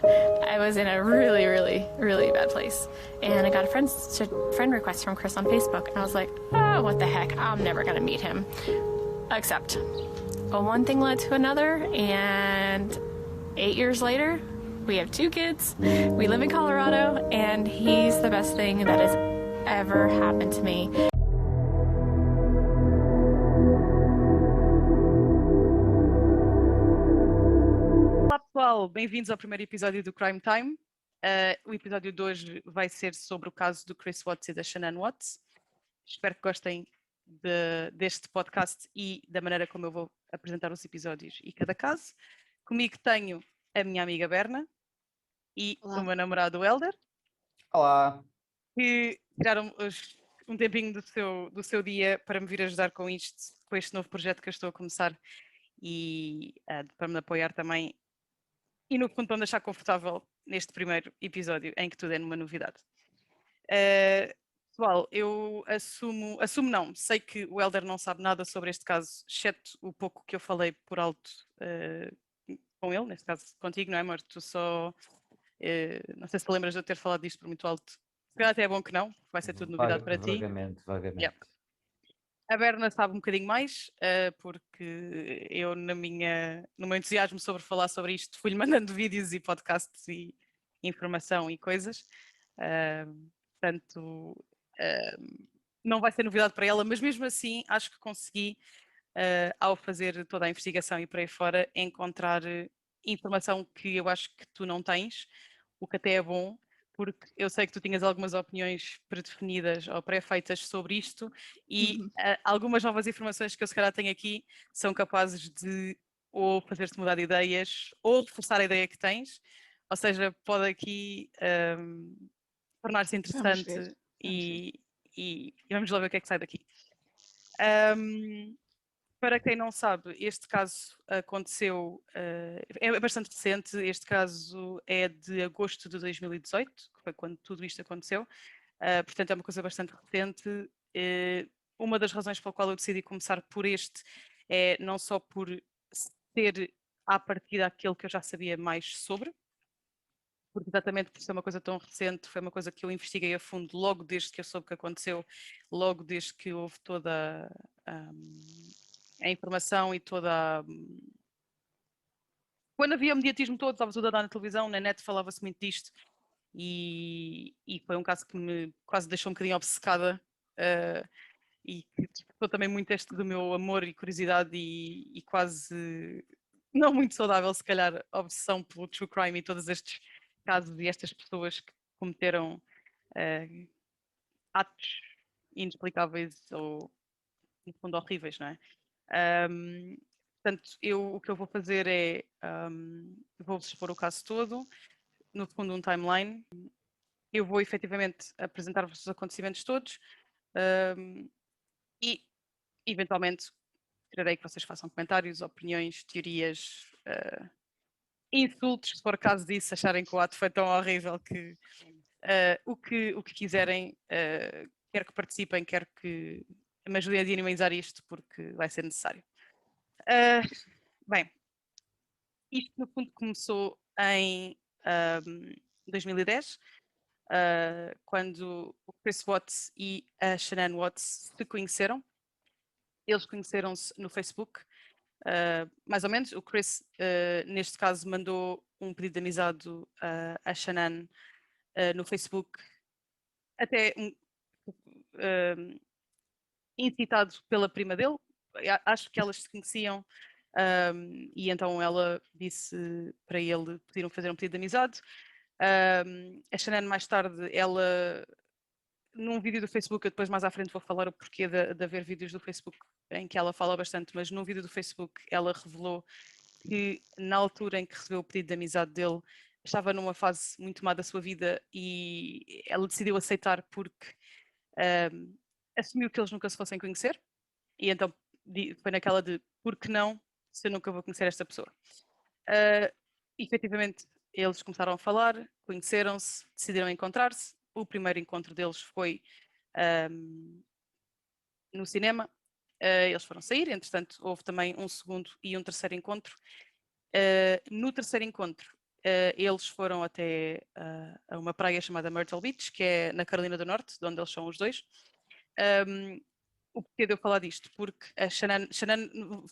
I was in a really, really, really bad place. And I got a friend request from Chris on Facebook. And I was like, oh, what the heck? I'm never going to meet him. Except, well, one thing led to another. And 8 years later, we have 2 kids. We live in Colorado. And he's the best thing that has ever happened to me. Olá pessoal, bem-vindos ao primeiro episódio do Crime Time. O episódio de hoje vai ser sobre o caso do Chris Watts e da Shanann Watts. Espero que gostem deste podcast e da maneira como eu vou apresentar os episódios e cada caso. Comigo tenho a minha amiga Berna e Olá. o meu namorado Helder, Olá. que tiraram um tempinho do seu dia para me vir ajudar com este novo projeto que eu estou a começar e para me apoiar também. E no fundo para me deixar confortável neste primeiro episódio em que tudo é numa novidade. Pessoal, eu assumo não, sei que o Helder não sabe nada sobre este caso, exceto o pouco que eu falei por alto com ele, neste caso contigo, não é, amor? Tu só, não sei se te lembras de eu ter falado disto por muito alto. Se calhar até é bom que não, vai ser tudo novidade para ti. Vagamente. Yeah. A Berna sabe um bocadinho mais, porque eu no meu entusiasmo sobre falar sobre isto fui-lhe mandando vídeos e podcasts e informação e coisas, portanto não vai ser novidade para ela, mas mesmo assim acho que consegui, ao fazer toda a investigação e por aí fora, encontrar informação que eu acho que tu não tens, o que até é bom, porque eu sei que tu tinhas algumas opiniões predefinidas ou pré-feitas sobre isto e algumas novas informações que eu se calhar tenho aqui são capazes de ou fazer-te mudar de ideias ou reforçar a ideia que tens, ou seja, pode aqui tornar-se interessante e vamos lá ver o que é que sai daqui. Para quem não sabe, este caso aconteceu, é bastante recente, este caso é de agosto de 2018, que foi quando tudo isto aconteceu, portanto é uma coisa bastante recente. Uma das razões pela qual eu decidi começar por este é não só por ser à partida aquele que eu já sabia mais sobre, porque exatamente por ser uma coisa tão recente, foi uma coisa que eu investiguei a fundo logo desde que eu soube que aconteceu, logo desde que houve toda a informação e toda quando havia mediatismo todo, estava tudo a dar na televisão, na net falava-se muito disto e foi um caso que me quase deixou um bocadinho obcecada e que despertou também muito este do meu amor e curiosidade e quase não muito saudável se calhar obsessão pelo true crime e todos estes casos e estas pessoas que cometeram atos inexplicáveis ou no fundo horríveis, não é? Portanto, o que eu vou fazer é, vou-vos expor o caso todo, no fundo um timeline, eu vou efetivamente apresentar-vos os acontecimentos todos e, eventualmente, esperarei que vocês façam comentários, opiniões, teorias, insultos, se for caso disso, acharem que o ato foi tão horrível que o que quiserem, quer que participem, quer que me ajudem a dinamizar isto, porque vai ser necessário. Bem, isto no fundo começou em 2010, quando o Chris Watts e a Shanann Watts se conheceram. Eles conheceram-se no Facebook, mais ou menos. O Chris, neste caso, mandou um pedido de amizade à Shanann no Facebook, até incitado pela prima dele. Acho que elas se conheciam e então ela disse para ele, pediram fazer um pedido de amizade. A Shanann mais tarde, ela num vídeo do Facebook, eu depois mais à frente vou falar o porquê de haver vídeos do Facebook em que ela fala bastante, mas num vídeo do Facebook ela revelou que na altura em que recebeu o pedido de amizade dele estava numa fase muito má da sua vida e ela decidiu aceitar porque assumiu que eles nunca se fossem conhecer e então foi naquela de por que não se eu nunca vou conhecer esta pessoa. Efetivamente eles começaram a falar, conheceram-se, decidiram encontrar-se. O primeiro encontro deles foi no cinema. Eles foram sair, entretanto houve também um segundo e um terceiro encontro. No terceiro encontro eles foram até a uma praia chamada Myrtle Beach, que é na Carolina do Norte, de onde eles são os dois. O porquê de eu falar disto? Porque a Shannon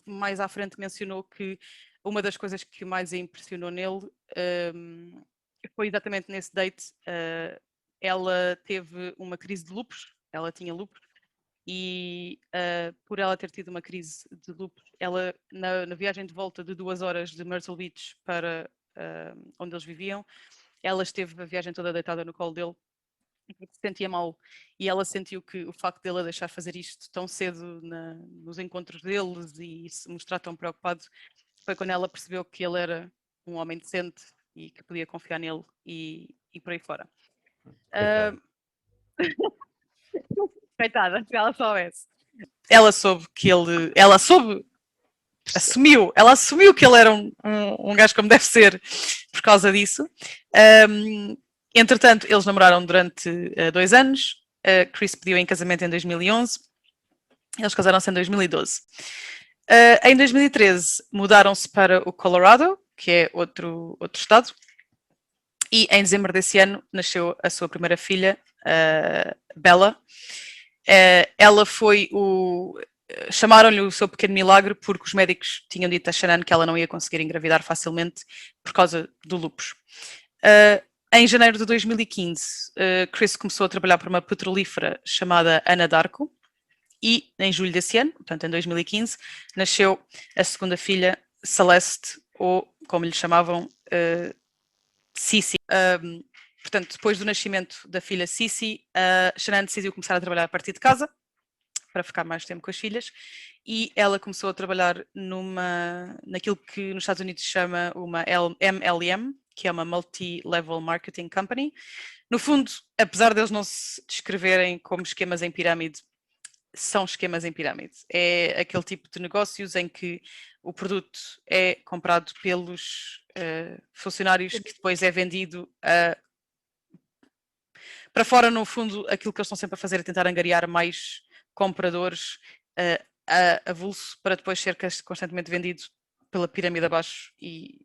mais à frente mencionou que uma das coisas que mais a impressionou nele foi exatamente nesse date. Ela teve uma crise de lupus, ela tinha lupus, e por ela ter tido uma crise de lupus, ela na viagem de volta de 2 horas de Myrtle Beach para onde eles viviam, ela esteve a viagem toda deitada no colo dele porque se sentia mal, e ela sentiu que o facto dele a deixar fazer isto tão cedo nos encontros deles e se mostrar tão preocupado foi quando ela percebeu que ele era um homem decente e que podia confiar nele e por aí fora. Coitada, se ela soubesse. Ela soube que ele. Ela assumiu que ele era um gajo como deve ser por causa disso. Entretanto, eles namoraram durante 2 anos. Chris pediu em casamento em 2011. Eles casaram-se em 2012. Em 2013 mudaram-se para o Colorado, que é outro estado. E em dezembro desse ano nasceu a sua primeira filha, Bella. Ela foi chamaram-lhe o seu pequeno milagre porque os médicos tinham dito a Shannon que ela não ia conseguir engravidar facilmente por causa do lupus. Em janeiro de 2015, Chris começou a trabalhar para uma petrolífera chamada Anadarko e em julho desse ano, portanto em 2015, nasceu a segunda filha, Celeste, ou como lhe chamavam, Cici. Portanto, depois do nascimento da filha Cici, Shannon decidiu começar a trabalhar a partir de casa para ficar mais tempo com as filhas, e ela começou a trabalhar naquilo que nos Estados Unidos se chama uma MLM, que é uma Multi-Level Marketing Company. No fundo, apesar deles não se descreverem como esquemas em pirâmide, são esquemas em pirâmide. É aquele tipo de negócios em que o produto é comprado pelos funcionários, que depois é vendido para fora. No fundo, aquilo que eles estão sempre a fazer é tentar angariar mais compradores a avulso para depois ser constantemente vendido pela pirâmide abaixo, e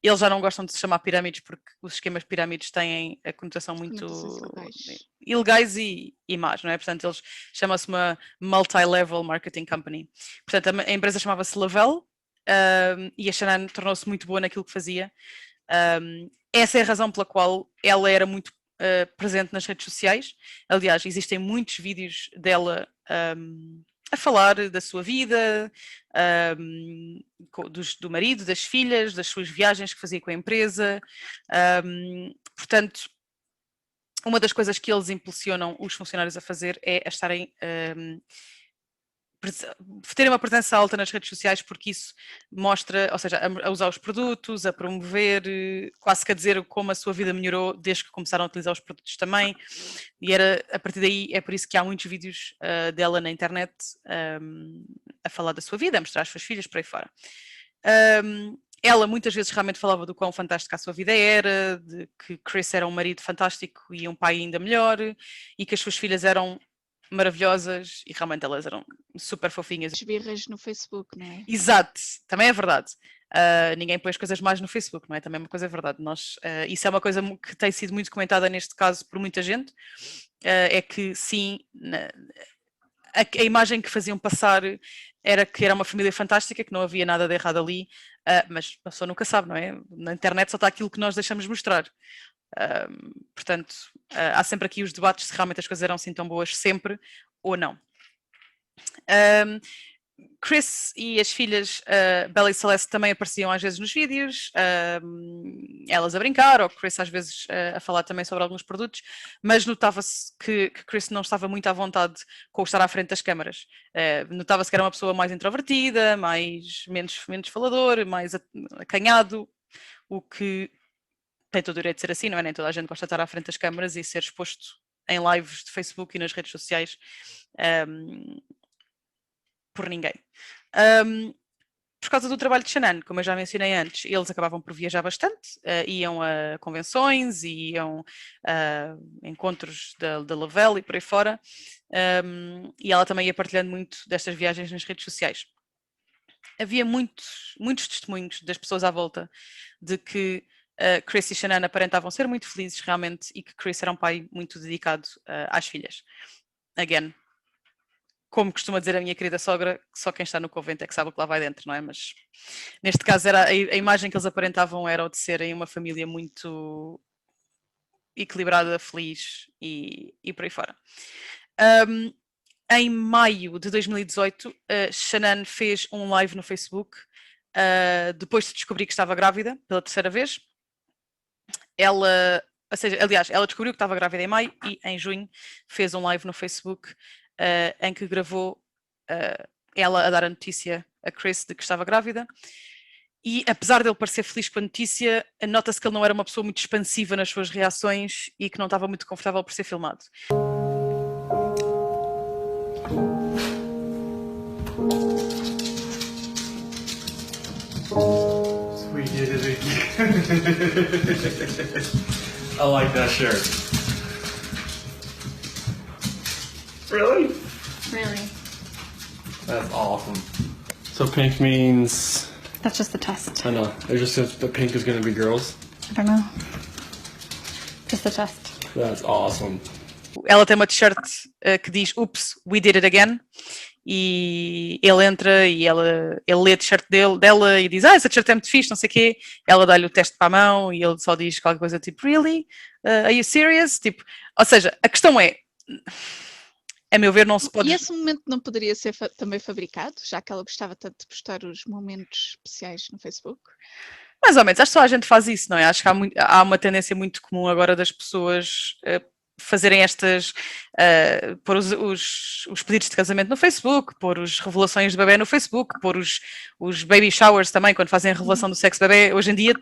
eles já não gostam de se chamar pirâmides porque os esquemas de pirâmides têm a conotação muito ilegais e más, não é? Portanto, eles chamam-se uma Multi-Level Marketing Company. Portanto, a empresa chamava-se Lavelle e a Shannon tornou-se muito boa naquilo que fazia. Essa é a razão pela qual ela era muito presente nas redes sociais. Aliás, existem muitos vídeos dela a falar da sua vida, do marido, das filhas, das suas viagens que fazia com a empresa. Portanto, uma das coisas que eles impulsionam os funcionários a fazer é a estarem terem uma presença alta nas redes sociais, porque isso mostra, ou seja, a usar os produtos, a promover, quase que a dizer como a sua vida melhorou desde que começaram a utilizar os produtos também, e era a partir daí, é por isso que há muitos vídeos dela na internet a falar da sua vida, a mostrar as suas filhas por aí fora. Ela muitas vezes realmente falava do quão fantástica a sua vida era, de que Chris era um marido fantástico e um pai ainda melhor, e que as suas filhas eram maravilhosas, e realmente elas eram super fofinhas. As birras no Facebook, não é? Exato, também é verdade. Ninguém põe as coisas mais no Facebook, não é? Também é uma coisa verdade. Isso é uma coisa que tem sido muito comentada neste caso por muita gente, é que sim, a imagem que faziam passar era que era uma família fantástica, que não havia nada de errado ali, mas a pessoa nunca sabe, não é? Na internet só está aquilo que nós deixamos mostrar. Portanto, há sempre aqui os debates se realmente as coisas eram assim tão boas sempre ou não. Chris e as filhas Bella e Celeste também apareciam às vezes nos vídeos, elas a brincar, ou Chris às vezes a falar também sobre alguns produtos, mas notava-se que Chris não estava muito à vontade com o estar à frente das câmaras. Notava-se que era uma pessoa mais introvertida, menos falador, mais acanhado, o que tem todo o direito de ser assim, não é? Nem toda a gente gosta de estar à frente das câmaras e ser exposto em lives de Facebook e nas redes sociais por ninguém. Por causa do trabalho de Shannon, como eu já mencionei antes, eles acabavam por viajar bastante, iam a convenções, iam a encontros da Lavelle e por aí fora, e ela também ia partilhando muito destas viagens nas redes sociais. havia muitos testemunhos das pessoas à volta de que Chris e Shannon aparentavam ser muito felizes realmente e que Chris era um pai muito dedicado às filhas. Again, como costuma dizer a minha querida sogra, só quem está no convento é que sabe o que lá vai dentro, não é? Mas neste caso era a imagem que eles aparentavam era o de serem uma família muito equilibrada, feliz e por aí fora. Em maio de 2018, Shannon fez um live no Facebook, depois de descobrir que estava grávida pela terceira vez. Ela descobriu que estava grávida em maio e em junho fez um live no Facebook em que gravou ela a dar a notícia a Chris de que estava grávida. E apesar de ele parecer feliz com a notícia, nota-se que ele não era uma pessoa muito expansiva nas suas reações e que não estava muito confortável por ser filmado. We did it again. I like that shirt. Really? Really? That's awesome. So pink means... That's just the test. I know. It just says the pink is going to be girls. I don't know. Just the test. That's awesome. Ela tem uma t-shirt que diz "Oops, we did it again", e ele entra e ele lê a t-shirt dela e diz essa t-shirt é muito fixe, não sei o quê. Ela dá-lhe o teste para a mão e ele só diz qualquer coisa tipo "Really? Are you serious?" Tipo, ou seja, a questão é, a meu ver, não se pode... E esse momento não poderia ser também fabricado, já que ela gostava tanto de postar os momentos especiais no Facebook? Mais ou menos, acho que só a gente faz isso, não é? Acho que há uma tendência muito comum agora das pessoas fazerem estas, pôr os pedidos de casamento no Facebook, pôr as revelações de bebê no Facebook, pôr os baby showers também, quando fazem a revelação do sexo de bebê. Hoje em dia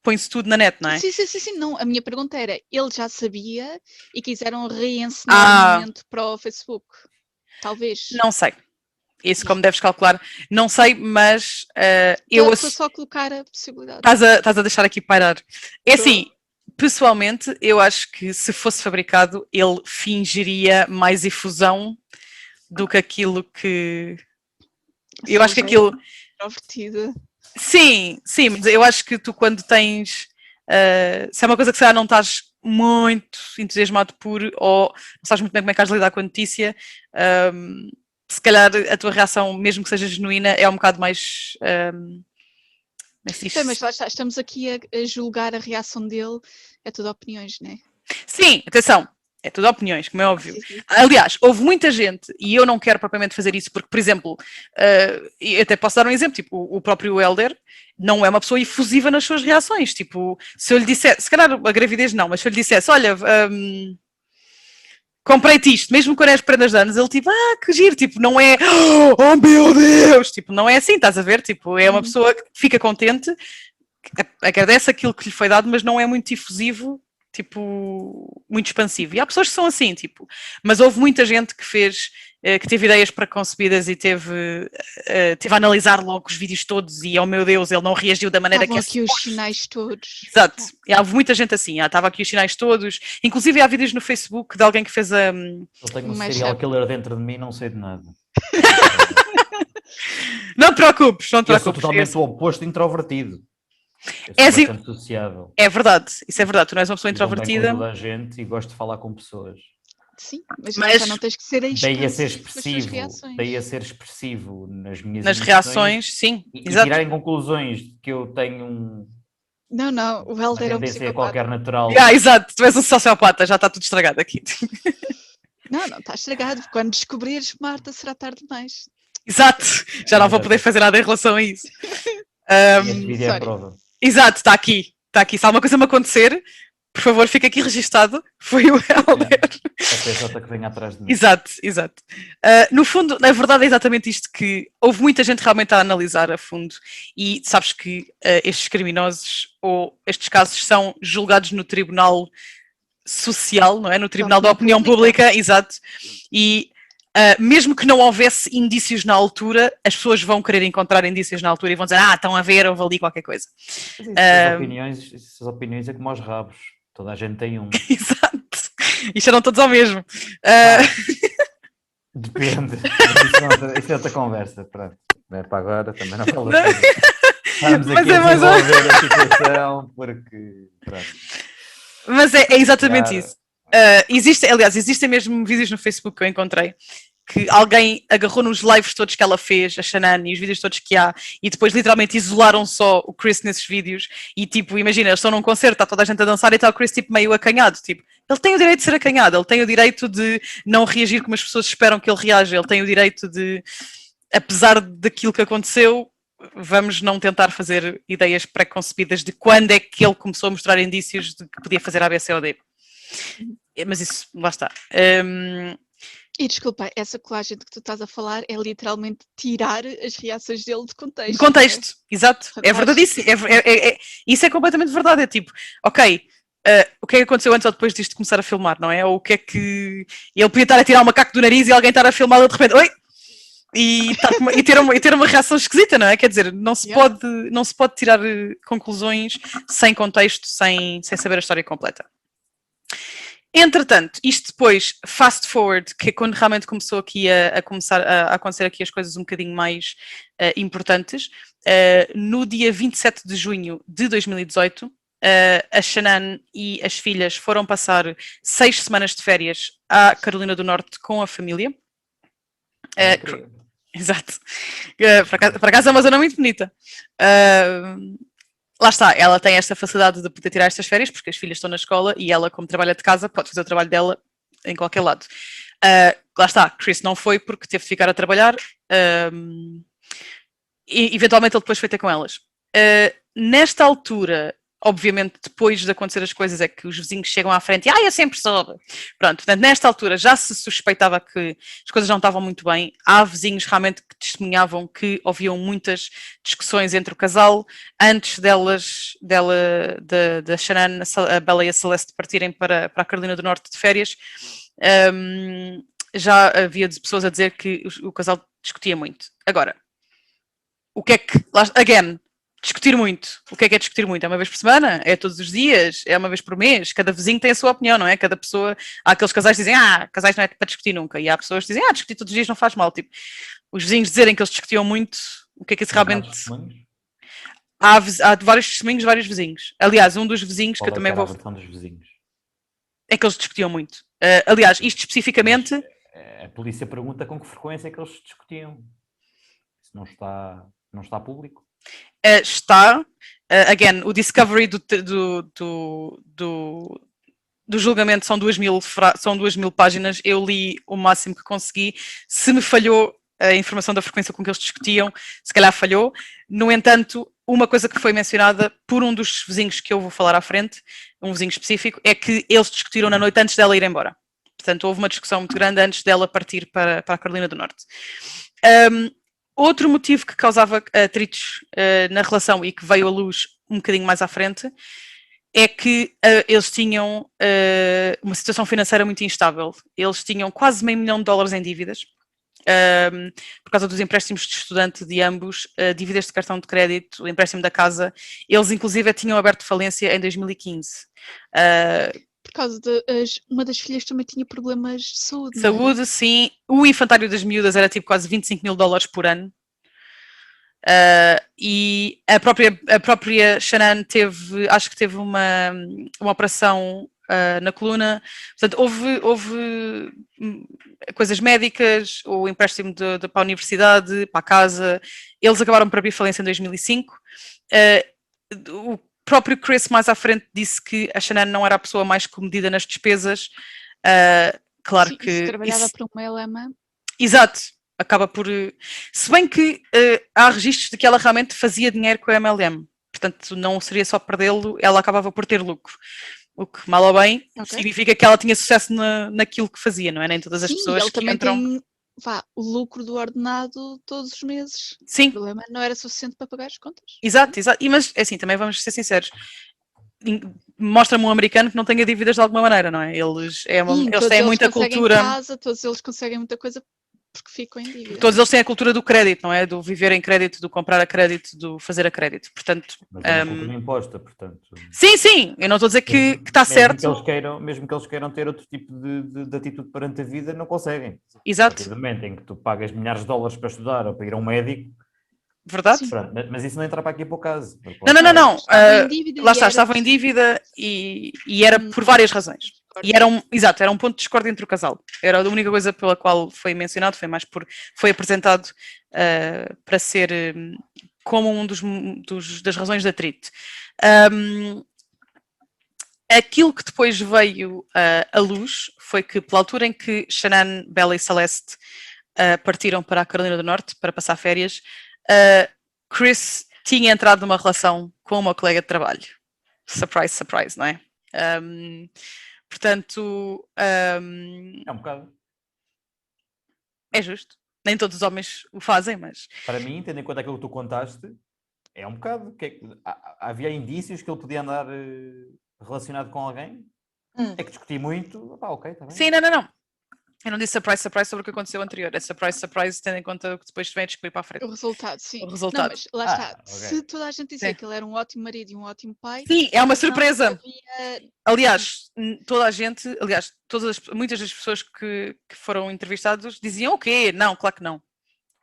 põe-se tudo na net, não é? Sim, não. A minha pergunta era, ele já sabia e quiseram reencenar o momento para o Facebook? Talvez. Não sei. Isso, como deves calcular, não sei, mas eu... Estou só a colocar a possibilidade. Estás a deixar aqui pairar. É assim, pessoalmente, eu acho que se fosse fabricado, ele fingiria mais efusão do que aquilo que... Eu acho que aquilo... Introvertida. Sim, mas eu acho que tu quando tens... se é uma coisa que se calhar não estás muito entusiasmado por, ou não sabes muito bem como é que has de lidar com a notícia, se calhar a tua reação, mesmo que seja genuína, é um bocado mais... Mas lá está, estamos aqui a julgar a reação dele, é tudo opiniões, não é? Sim, atenção, é tudo opiniões, como é óbvio. Sim. Aliás, houve muita gente, e eu não quero propriamente fazer isso, porque, por exemplo, eu até posso dar um exemplo, tipo, o próprio Helder não é uma pessoa efusiva nas suas reações, tipo, se eu lhe dissesse, se calhar a gravidez não, mas se eu lhe dissesse, olha... comprei-te isto, mesmo quando és prendas de anos, ele tipo, que giro, tipo, não é, oh meu Deus, tipo, não é assim, estás a ver, tipo, é uma pessoa que fica contente, agradece aquilo que lhe foi dado, mas não é muito efusivo, tipo, muito expansivo, e há pessoas que são assim, tipo, mas houve muita gente que fez, que teve ideias preconcebidas e teve a analisar logo os vídeos todos e, oh meu Deus, ele não reagiu da maneira Estavam que é aqui os sinais todos. Exato, e houve muita gente assim, estava aqui os sinais todos, inclusive há vídeos no Facebook de alguém que fez a... Eu tenho um serial killer dentro de mim, não sei de nada. Não te preocupes, não te Eu preocupes. sou totalmente o oposto de introvertido. Eu És sou bastante sociável. É verdade, isso é verdade, tu não és uma pessoa Dou bem com introvertida. toda a gente e gosto de falar com pessoas. Sim, mas já não tens que ser Daí a ser expressivo nas minhas reações, sim, e exato. tirarem conclusões de que eu tenho Não, o Helder é um tendência psicopata. qualquer natural. Exato, tu és um sociopata, já está tudo estragado aqui. Não, está estragado. Quando descobrires, Marta, será tarde demais. Exato, já não vou poder fazer nada em relação a isso. Este vídeo é a prova. Exato, está aqui. Se alguma coisa me acontecer, por favor, fica aqui registado. Foi o Helder. A PJ que vem atrás de mim. Exato. No fundo, na verdade é exatamente isto, que houve muita gente realmente a analisar a fundo e sabes que estes criminosos ou estes casos são julgados no tribunal social, não é? No tribunal da opinião pública, exato. E mesmo que não houvesse indícios na altura, as pessoas vão querer encontrar indícios na altura e vão dizer, estão a ver, houve ali qualquer coisa. Essas opiniões é como aos rabos. Toda a gente tem um. Exato. E cheiram todos ao mesmo. Depende. Isso é outra conversa. Pronto. não é para agora, também não vale a pena. Estamos Mas aqui é a mais ou- desenvolver a situação, porque, pronto, Mas é exatamente Claro. isso. Aliás, existem mesmo vídeos no Facebook que eu encontrei que alguém agarrou nos lives todos que ela fez, a Shannon, e os vídeos todos que há, e depois literalmente isolaram só o Chris nesses vídeos. E tipo, imagina, eles estão num concerto, está toda a gente a dançar e está o Chris tipo meio acanhado. Tipo, ele tem o direito de ser acanhado, ele tem o direito de não reagir como as pessoas esperam que ele reaja, ele tem o direito de, apesar daquilo que aconteceu, vamos não tentar fazer ideias pré-concebidas de quando é que ele começou a mostrar indícios de que podia fazer A, B, C ou D. Mas isso, lá está. E desculpa, essa colagem de que tu estás a falar é literalmente tirar as reações dele de contexto. De contexto, exato. É Fantástico. verdadíssimo. Isso é completamente verdade. É tipo, ok, o que é que aconteceu antes ou depois disto começar a filmar, não é? Ou o que é que. Ele podia estar a tirar o macaco do nariz e alguém estar a filmá-lo de repente, oi! E ter uma reação esquisita, não é? Quer dizer, não se Yeah. pode tirar conclusões sem contexto, sem saber a história completa. Entretanto, isto depois, fast forward, que é quando realmente começou aqui a começar a acontecer aqui as coisas um bocadinho mais importantes, no dia 27 de junho de 2018, a Shannon e as filhas foram passar 6 semanas de férias à Carolina do Norte com a família. incrível. Exato. Por acaso é uma zona muito bonita. Lá está, ela tem esta facilidade de poder tirar estas férias, porque as filhas estão na escola e ela, como trabalha de casa, pode fazer o trabalho dela em qualquer lado. Lá está, Chris não foi porque teve de ficar a trabalhar e eventualmente ele depois foi ter com elas. Nesta altura, obviamente, depois de acontecer as coisas, é que os vizinhos chegam à frente e eu sempre soube. Pronto, portanto, nesta altura já se suspeitava que as coisas não estavam muito bem. Há vizinhos realmente que testemunhavam que ouviam muitas discussões entre o casal antes da Shannon, a Bella e a Celeste partirem para a Carolina do Norte de férias. Já havia pessoas a dizer que o casal discutia muito. Agora, o que é que... Again, discutir muito. O que é discutir muito? É uma vez por semana? É todos os dias? É uma vez por mês? Cada vizinho tem a sua opinião, não é? Cada pessoa... Há aqueles casais que dizem, casais não é para discutir nunca. E há pessoas que dizem, discutir todos os dias não faz mal. Tipo, os vizinhos dizerem que eles discutiam muito, o que é que isso realmente... Há vários testemunhos, vários vizinhos. Aliás, um dos vizinhos que eu também vou... versão dos vizinhos. É que eles discutiam muito. Aliás, isto especificamente... A polícia pergunta com que frequência é que eles discutiam. Isso não está público. Está, again, o discovery do julgamento são 2.000 páginas, eu li o máximo que consegui. Se me falhou a informação da frequência com que eles discutiam, se calhar falhou. No entanto, uma coisa que foi mencionada por um dos vizinhos que eu vou falar à frente, um vizinho específico, é que eles discutiram na noite antes dela ir embora. Portanto, houve uma discussão muito grande antes dela partir para a Carolina do Norte. Outro motivo que causava atritos na relação e que veio à luz um bocadinho mais à frente é que eles tinham uma situação financeira muito instável. Eles tinham quase $500 mil em dívidas por causa dos empréstimos de estudante de ambos, dívidas de cartão de crédito, o empréstimo da casa. Eles, inclusive, tinham aberto falência em 2015. Por causa de uma das filhas também tinha problemas de saúde. Saúde, sim. O infantário das miúdas era tipo quase $25 mil por ano. E a própria Shannon acho que teve uma operação na coluna. Portanto, houve coisas médicas, o empréstimo para a universidade, para a casa. Eles acabaram por abrir falência em 2005. O próprio Chris mais à frente disse que a Shannon não era a pessoa mais comedida nas despesas. Claro Sim, que... se trabalhava para uma LMA. Exato. Acaba por... Se bem que há registros de que ela realmente fazia dinheiro com a MLM. Portanto, não seria só perdê-lo, ela acabava por ter lucro. O que, mal ou bem, significa que ela tinha sucesso naquilo que fazia, não é? Nem todas as pessoas ele que também entram... tem o lucro do ordenado todos os meses. Sim. O problema não era suficiente para pagar as contas. Exato. Mas, assim, também vamos ser sinceros. Mostra-me um americano que não tenha dívidas de alguma maneira, não é? Eles têm muita cultura... Casa, todos eles conseguem muita coisa porque ficam em dívida. Todos eles têm a cultura do crédito, não é? Do viver em crédito, do comprar a crédito, do fazer a crédito. Portanto, mas é uma cultura imposta, portanto... Sim, eu não estou a dizer que está certo. Mesmo que eles queiram ter outro tipo de atitude perante a vida, não conseguem. Exato. A partir do momento em que tu pagas milhares de dólares para estudar ou para ir a um médico, verdade? Sim. Pronto, mas isso não entra para aqui para o caso. porque Não, não, não, não. Estavam em dívida Lá e está, era estavam em dívida e era por várias razões. discórdia. E era exato, era um ponto de discórdia entre o casal. Era a única coisa pela qual foi mencionado, foi mais foi apresentado para ser como das razões de atrito. Aquilo que depois veio à luz foi que, pela altura em que Shanann, Bella e Celeste partiram para a Carolina do Norte para passar férias, Chris tinha entrado numa relação com uma colega de trabalho. Surprise, surprise, não é? Portanto, É um bocado. é justo. Nem todos os homens o fazem, mas... Para mim, tendo em conta aquilo que tu contaste, é um bocado. Havia indícios que ele podia andar relacionado com alguém? É que discuti muito. Ok, está bem. Sim, não. Eu não disse surprise, surprise sobre o que aconteceu anterior. É surprise, surprise, tendo em conta que depois vem a descobrir para a frente. O resultado, sim. O resultado. Não, mas lá está. ok. Se toda a gente dizia Sim. que ele era um ótimo marido e um ótimo pai, Sim, é uma não surpresa. havia- Aliás, toda a gente, muitas das pessoas que foram entrevistadas diziam o quê? Não, claro que não.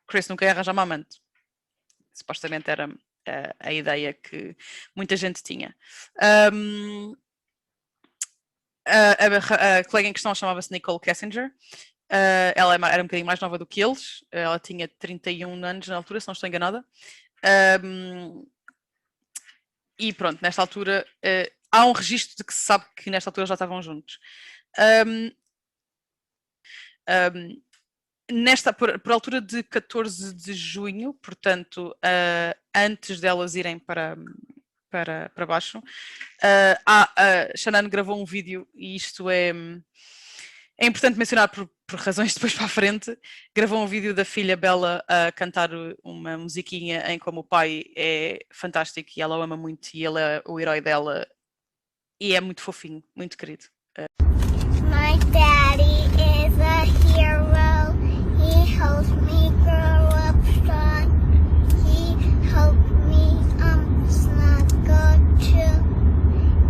Chris nunca ia arranjar uma amante. Supostamente era a ideia que muita gente tinha. A colega em questão chamava-se Nicole Kessinger. Ela era um bocadinho mais nova do que eles. Ela tinha 31 anos na altura, se não estou enganada. E pronto, nesta altura há um registro de que se sabe que nesta altura já estavam juntos. Por altura de 14 de junho, portanto, antes delas irem para baixo, Shanann gravou um vídeo, e isto é importante mencionar por razões depois para a frente. Gravou um vídeo da filha Bella a cantar uma musiquinha em como o pai é fantástico e ela o ama muito e ele é o herói dela e é muito fofinho, muito querido. My daddy is a hero. He helps me grow up strong. He helped me not go too.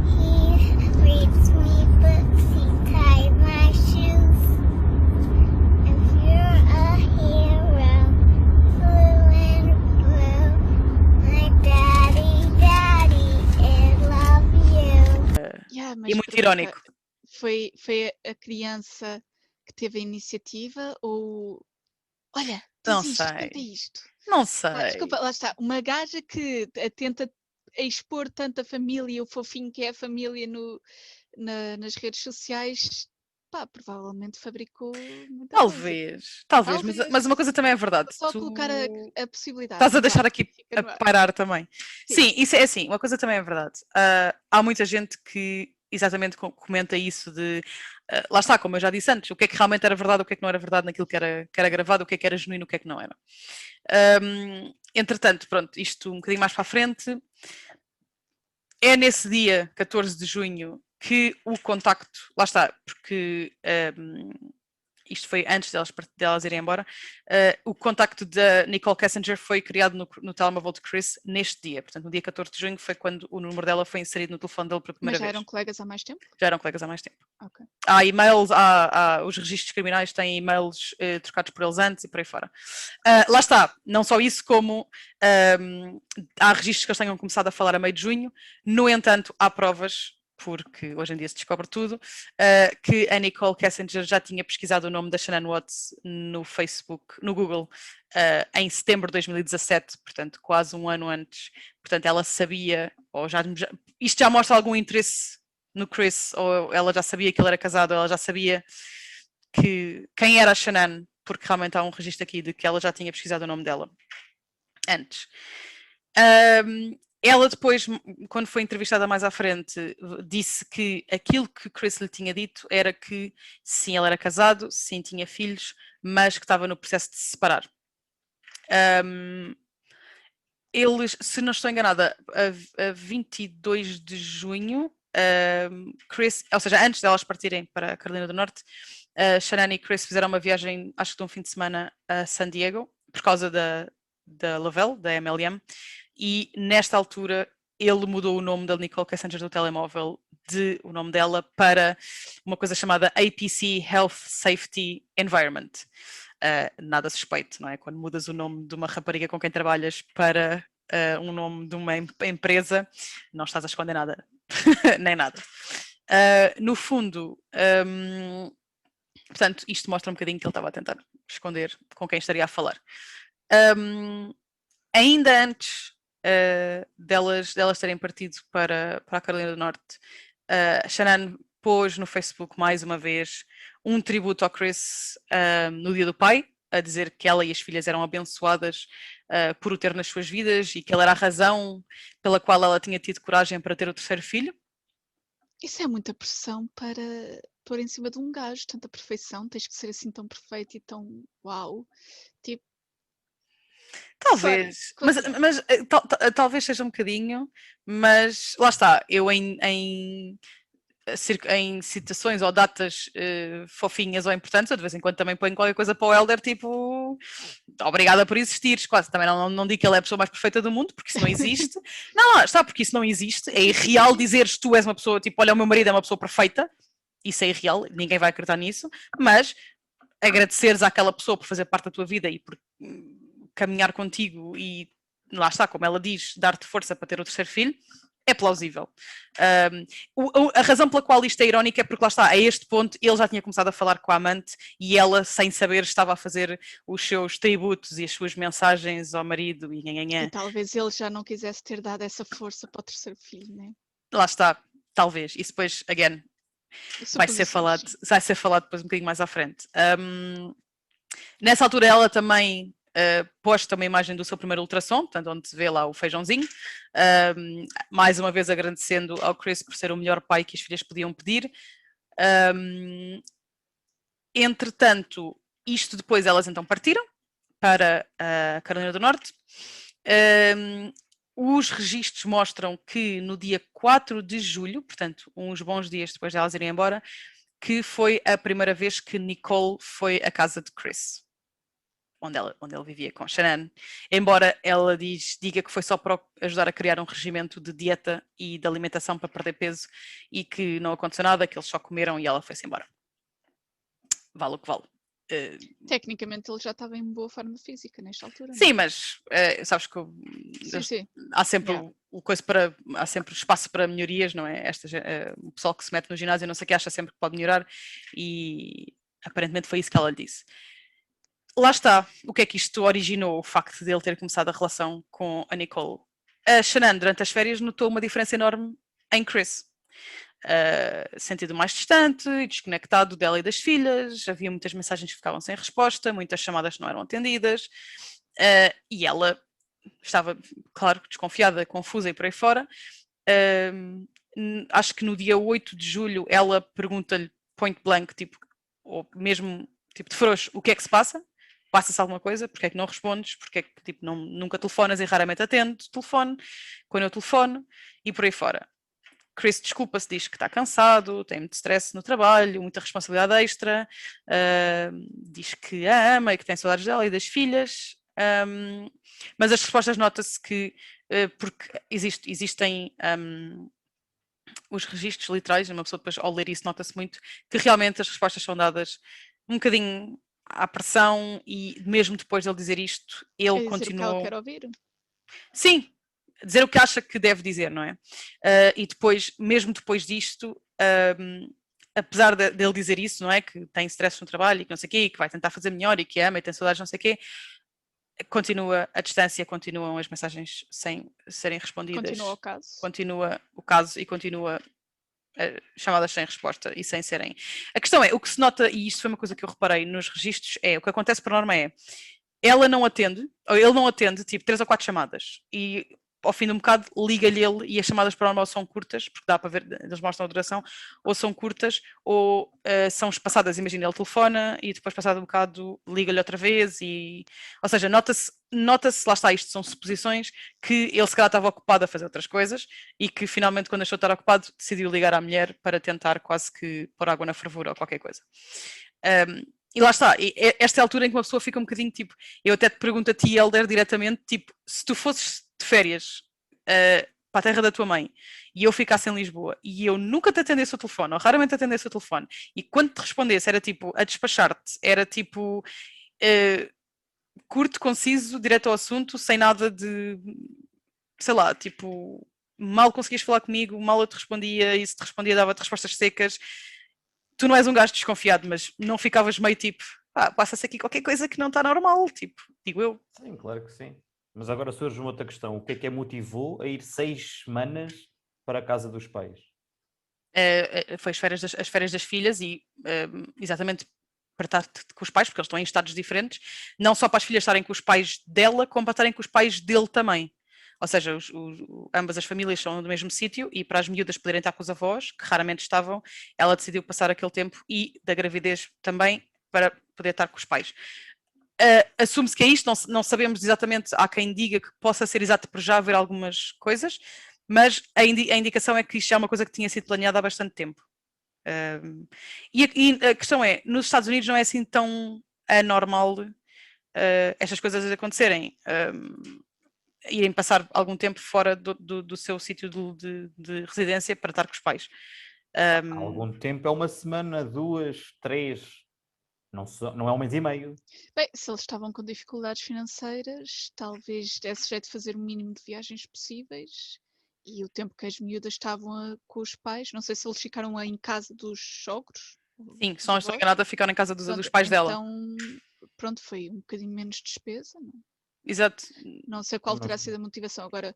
He reads me books. He ties my shoes. If you're a hero, blue and blue, my daddy, I love you. Yeah, mas E muito pergunta, irónico. Foi a criança que teve a iniciativa ou... Olha, Não diz isto, sei. conta isto. Não sei. Desculpa, lá está. Uma gaja que tenta expor tanto a família, o fofinho que é a família nas redes sociais, pá, provavelmente fabricou muita coisa. Talvez, mas uma coisa também é verdade. Só colocar a possibilidade. Estás a no deixar ar, aqui fica a no ar. parar também. Sim. Sim, isso é assim, uma coisa também é verdade. Há muita gente que exatamente comenta isso de, lá está, como eu já disse antes, o que é que realmente era verdade, o que é que não era verdade naquilo que era gravado, o que é que era genuíno, o que é que não era. Entretanto, pronto, isto um bocadinho mais para a frente, é nesse dia, 14 de junho, que o contacto, lá está, porque isto foi antes delas irem embora, o contacto da Nicole Kessinger foi criado no telemóvel de Chris neste dia. Portanto, no dia 14 de junho foi quando o número dela foi inserido no telefone dele pela primeira Mas já vez. eram colegas há mais tempo? Já eram colegas há mais tempo. Ok. Há e-mails, os registros criminais têm e-mails trocados por eles antes e por aí fora. Lá está, não só isso, como há registros que eles tenham começado a falar a meio de junho. No entanto, há provas, porque hoje em dia se descobre tudo, que a Nicole Kessinger já tinha pesquisado o nome da Shanann Watts no Facebook, no Google, em setembro de 2017, portanto quase um ano antes. Portanto ela sabia, isto já mostra algum interesse no Chris, ou ela já sabia que ele era casado, ou ela já sabia quem era a Shanann, porque realmente há um registro aqui de que ela já tinha pesquisado o nome dela antes. Ela depois, quando foi entrevistada mais à frente, disse que aquilo que Chris lhe tinha dito era que sim, ele era casado, sim, tinha filhos, mas que estava no processo de se separar. Eles, se não estou enganada, a 22 de junho, Chris, ou seja, antes delas partirem para a Carolina do Norte, Shanann e Chris fizeram uma viagem, acho que de um fim de semana, a San Diego, por causa da Lavelle, da MLM, e nesta altura ele mudou o nome da Nicole Kessinger do telemóvel, o nome dela, para uma coisa chamada APC Health Safety Environment. nada suspeito, não é? Quando mudas o nome de uma rapariga com quem trabalhas para um nome de uma empresa, não estás a esconder nada, nem nada. No fundo, portanto, isto mostra um bocadinho que ele estava a tentar esconder com quem estaria a falar. Ainda antes delas terem partido para a Carolina do Norte, Shannon pôs no Facebook mais uma vez um tributo ao Chris no Dia do Pai, a dizer que ela e as filhas eram abençoadas por o ter nas suas vidas e que ele era a razão pela qual ela tinha tido coragem para ter o terceiro filho. Isso é muita pressão para pôr em cima de um gajo, tanta perfeição, tens que ser assim tão perfeito e tão uau. Tipo, Talvez, mas talvez seja um bocadinho, mas lá está, eu em citações ou datas fofinhas ou importantes, eu de vez em quando também ponho qualquer coisa para o Elder, tipo, obrigada por existires, quase, também não digo que ele é a pessoa mais perfeita do mundo, porque isso não existe, não, está, porque isso não existe, é irreal dizeres tu és uma pessoa, tipo, olha, o meu marido é uma pessoa perfeita, isso é irreal, ninguém vai acreditar nisso, mas agradeceres àquela pessoa por fazer parte da tua vida e por caminhar contigo e, lá está, como ela diz, dar-te força para ter o terceiro filho, é plausível. A razão pela qual isto é irónico é porque, lá está, a este ponto ele já tinha começado a falar com a amante e ela, sem saber, estava a fazer os seus tributos e as suas mensagens ao marido e E talvez ele já não quisesse ter dado essa força para o terceiro filho, né? Lá está, talvez. Isso depois, again, vai ser falado depois um bocadinho mais à frente. Nessa altura ela também posta uma imagem do seu primeiro ultrassom, portanto, onde se vê lá o feijãozinho, mais uma vez agradecendo ao Chris por ser o melhor pai que as filhas podiam pedir. Entretanto, isto depois elas então partiram para a Carolina do Norte. Os registros mostram que no dia 4 de julho, portanto, uns bons dias depois de elas irem embora, que foi a primeira vez que Nicole foi à casa de Chris, onde ele vivia com Shannon, embora ela diga que foi só para ajudar a criar um regimento de dieta e de alimentação para perder peso e que não aconteceu nada, que eles só comeram e ela foi-se embora. Vale o que vale. Tecnicamente ele já estava em boa forma física nesta altura. Sim, mas sabes que Sim. há sempre há sempre espaço para melhorias, não é? O pessoal que se mete no ginásio não sei o que acha sempre que pode melhorar e aparentemente foi isso que ela lhe disse. Lá está, o que é que isto originou, o facto de ele ter começado a relação com a Nicole. A Shannon, durante as férias, notou uma diferença enorme em Chris. Sentido mais distante e desconectado dela e das filhas, havia muitas mensagens que ficavam sem resposta, muitas chamadas que não eram atendidas, e ela estava, claro, desconfiada, confusa e por aí fora. Acho que no dia 8 de julho ela pergunta-lhe point blank, tipo, ou mesmo tipo de frouxo, o que é que se passa? Passa-se alguma coisa? Porque é que não respondes? Porque é que tipo, nunca telefonas e raramente atendo telefone, quando eu telefono, e por aí fora. Chris desculpa-se, diz que está cansado, tem muito stress no trabalho, muita responsabilidade extra, diz que a ama e que tem saudades dela e das filhas, mas as respostas nota-se que, porque existem os registros literais, uma pessoa depois ao ler isso nota-se muito, que realmente as respostas são dadas um bocadinho à pressão e mesmo depois de ele dizer isto, ele continuou... O que ela quer ouvir. Sim, dizer o que acha que deve dizer, não é? E depois, mesmo depois disto, apesar dele dizer isso, não é? Que tem stress no trabalho e que não sei o quê, e que vai tentar fazer melhor e que ama e tem saudades não sei o quê, continua a distância, continuam as mensagens sem serem respondidas. Continua o caso. Continua o caso e continua chamadas sem resposta e sem serem... A questão é, o que se nota, e isto foi uma coisa que eu reparei nos registros, é, o que acontece por norma é, ela não atende, ou ele não atende, tipo, 3 ou 4 chamadas, e ao fim de um bocado liga-lhe ele e as chamadas por norma são curtas, porque dá para ver, eles mostram a duração, ou são curtas, ou são espaçadas, imagina, ele telefona e depois passado um bocado liga-lhe outra vez, e, ou seja, nota-se, lá está, isto são suposições, que ele se calhar estava ocupado a fazer outras coisas e que finalmente quando achou estar ocupado decidiu ligar à mulher para tentar quase que pôr água na fervura ou qualquer coisa. E lá está, esta é a altura em que uma pessoa fica um bocadinho tipo, eu até te pergunto a ti, Elder, diretamente, tipo, se tu fosses de férias para a terra da tua mãe e eu ficasse em Lisboa e eu nunca te atendesse o telefone, ou raramente atendesse o telefone, e quando te respondesse era tipo a despachar-te, era tipo curto, conciso, direto ao assunto, sem nada de, sei lá, tipo, mal conseguias falar comigo, mal eu te respondia, e se te respondia dava-te respostas secas. Tu não és um gajo desconfiado, mas não ficavas meio tipo, passa-se aqui qualquer coisa que não está normal, tipo, digo eu. Sim, claro que sim. Mas agora surge uma outra questão. O que é motivou a ir 6 semanas para a casa dos pais? Foi as férias das filhas e exatamente para estar com os pais, porque eles estão em estados diferentes, não só para as filhas estarem com os pais dela, como para estarem com os pais dele também. Ou seja, ambas as famílias são do mesmo sítio e para as miúdas poderem estar com os avós, que raramente estavam, ela decidiu passar aquele tempo e da gravidez também para poder estar com os pais. Assume-se que é isto, não sabemos exatamente, há quem diga que possa ser exato por já haver algumas coisas, mas a indicação é que isto é uma coisa que tinha sido planeada há bastante tempo. E a questão é, nos Estados Unidos não é assim tão anormal estas coisas acontecerem. Irem passar algum tempo fora do seu sítio de residência para estar com os pais. Há algum tempo é 1 semana, 2, 3, não é 1 mês e meio. Bem, se eles estavam com dificuldades financeiras, talvez desse jeito de fazer o mínimo de viagens possíveis. E o tempo que as miúdas estavam com os pais, não sei se eles ficaram em casa dos sogros. Sim, só não estou enganada, ficaram em casa dos pais dela. Então, pronto, foi um bocadinho menos despesa. Exato. Não sei qual terá sido a motivação. Agora,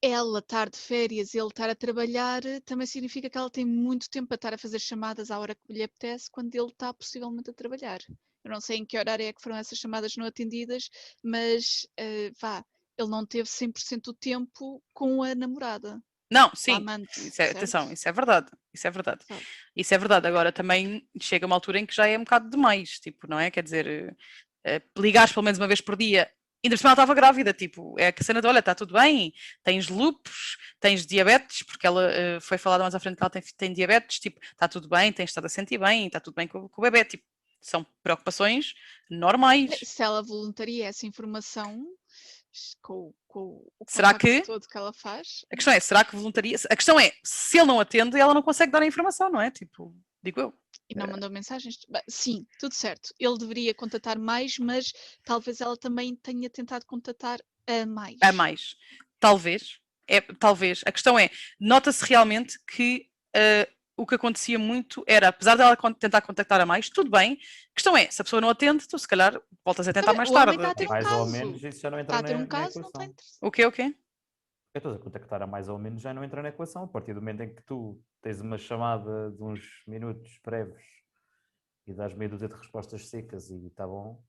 ela estar de férias, ele estar a trabalhar, também significa que ela tem muito tempo para estar a fazer chamadas à hora que lhe apetece, quando ele está possivelmente a trabalhar. Eu não sei em que horário é que foram essas chamadas não atendidas, mas ele não teve 100% do tempo com a namorada. Não, sim, amante, atenção, isso é verdade, Certo. isso é verdade, agora também chega uma altura em que já é um bocado demais, tipo, não é, quer dizer, ligares pelo menos uma vez por dia, ainda por cima ela estava grávida, tipo, é que a cena de, olha, está tudo bem, tens lúpus, tens diabetes, porque ela foi falada mais à frente que ela tem diabetes, tipo, está tudo bem, tens estado a sentir bem, está tudo bem com o bebê, tipo, são preocupações normais. Se ela voluntaria essa informação com o Será contacto que todo que ela faz. A questão é, será que voluntaria? A questão é, se ele não atende, ela não consegue dar a informação, não é? Tipo, digo eu. E não mandou mensagens? Sim, tudo certo. Ele deveria contatar mais, mas talvez ela também tenha tentado contatar a mais. A mais. Talvez. Talvez. A questão é, nota-se realmente que o que acontecia muito era, apesar dela tentar contactar a mais, tudo bem. A questão é, se a pessoa não atende, tu se calhar voltas a tentar mais tarde. Está a ter um Mais caso. ou menos isso já não entra Está a ter na um caso, não equação. está interessado. O quê? Eu estou a contactar a mais ou menos já não entra na equação. A partir do momento em que tu tens uma chamada de uns minutos breves e dás meia dúzia de respostas secas e está bom,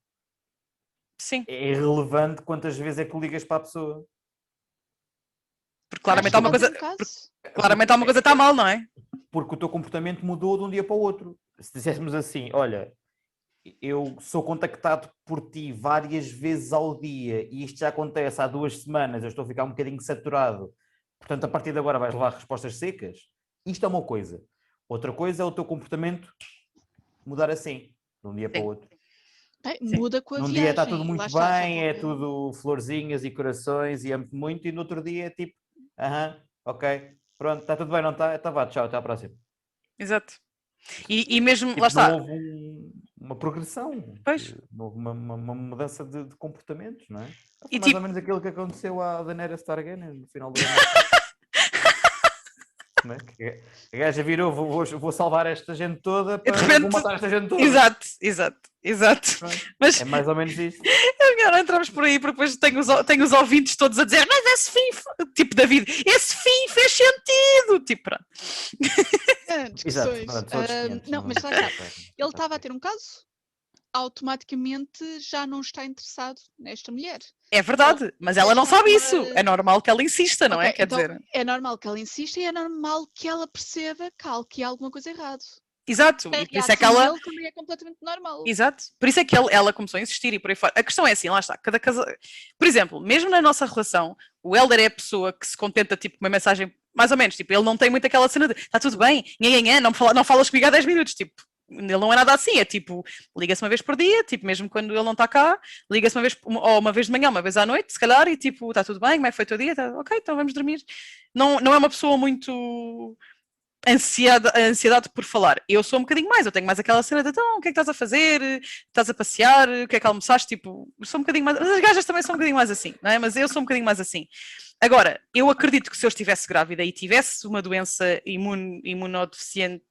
Sim, é irrelevante quantas vezes é que tu ligas para a pessoa. porque claramente há uma Está a coisa, ter um caso. claramente há uma coisa que está mal, não é? Porque o teu comportamento mudou de um dia para o outro. Se disséssemos assim, olha, eu sou contactado por ti várias vezes ao dia e isto já acontece há 2 semanas, eu estou a ficar um bocadinho saturado, portanto a partir de agora vais levar respostas secas, isto é uma coisa. Outra coisa é o teu comportamento mudar assim, de um dia para o outro. Bem, muda com a Num viagem. dia está tudo lá muito está, bem, é já tudo florzinhas e corações e amo-te muito, e no outro dia é tipo, ok, pronto, está tudo bem, não está? Então vá, tchau, até à próxima. Exato. E mesmo, Tipo, lá está. não houve uma progressão, Pois. não houve uma mudança de comportamentos, não é? Foi E mais tipo- ou menos aquilo que aconteceu à Daenerys Targaryen no final do ano. Não é? Que a gaja virou, vou salvar esta gente toda para repente- vou matar esta gente toda. Exato. Pronto. Mas É mais ou menos isto. é melhor não entrarmos por aí, porque depois tenho os ouvintes todos a dizer, mas esse fim, tipo David, esse fim fez sentido. Tipo, pronto. discussões. Pronto, são outros 500, Não, mas lá está. Ele estava a ter um caso, automaticamente já não está interessado nesta mulher. É verdade, mas ela não sabe isso. É normal que ela insista, não é? Ok, Quer então dizer, é normal que ela insista e é normal que ela perceba que há aqui alguma coisa errada. exato. A E por isso é que reação ela. dele também é completamente normal. Exato. Por isso é que ela começou a insistir e por aí fora. A questão é assim, lá está, cada casal. Por exemplo, mesmo na nossa relação, o Helder é a pessoa que se contenta, tipo, com uma mensagem, mais ou menos, tipo, ele não tem muito aquela cena de está tudo bem, não falas comigo há 10 minutos, tipo, ele não é nada assim, é tipo, liga-se uma vez por dia, tipo, mesmo quando ele não está cá, liga-se uma vez, ou uma vez de manhã, uma vez à noite, se calhar, e tipo, está tudo bem, como é que foi o teu dia? Ok, então vamos dormir. Não é uma pessoa muito ansiedade por falar. Eu sou um bocadinho mais, eu tenho mais aquela cena de então, o que é que estás a fazer? Estás a passear? O que é que almoçaste? Tipo, sou um bocadinho mais. Mas as gajas também são um bocadinho mais assim, não é? Mas eu sou um bocadinho mais assim. Agora, eu acredito que se eu estivesse grávida e tivesse uma doença imunodeficiente,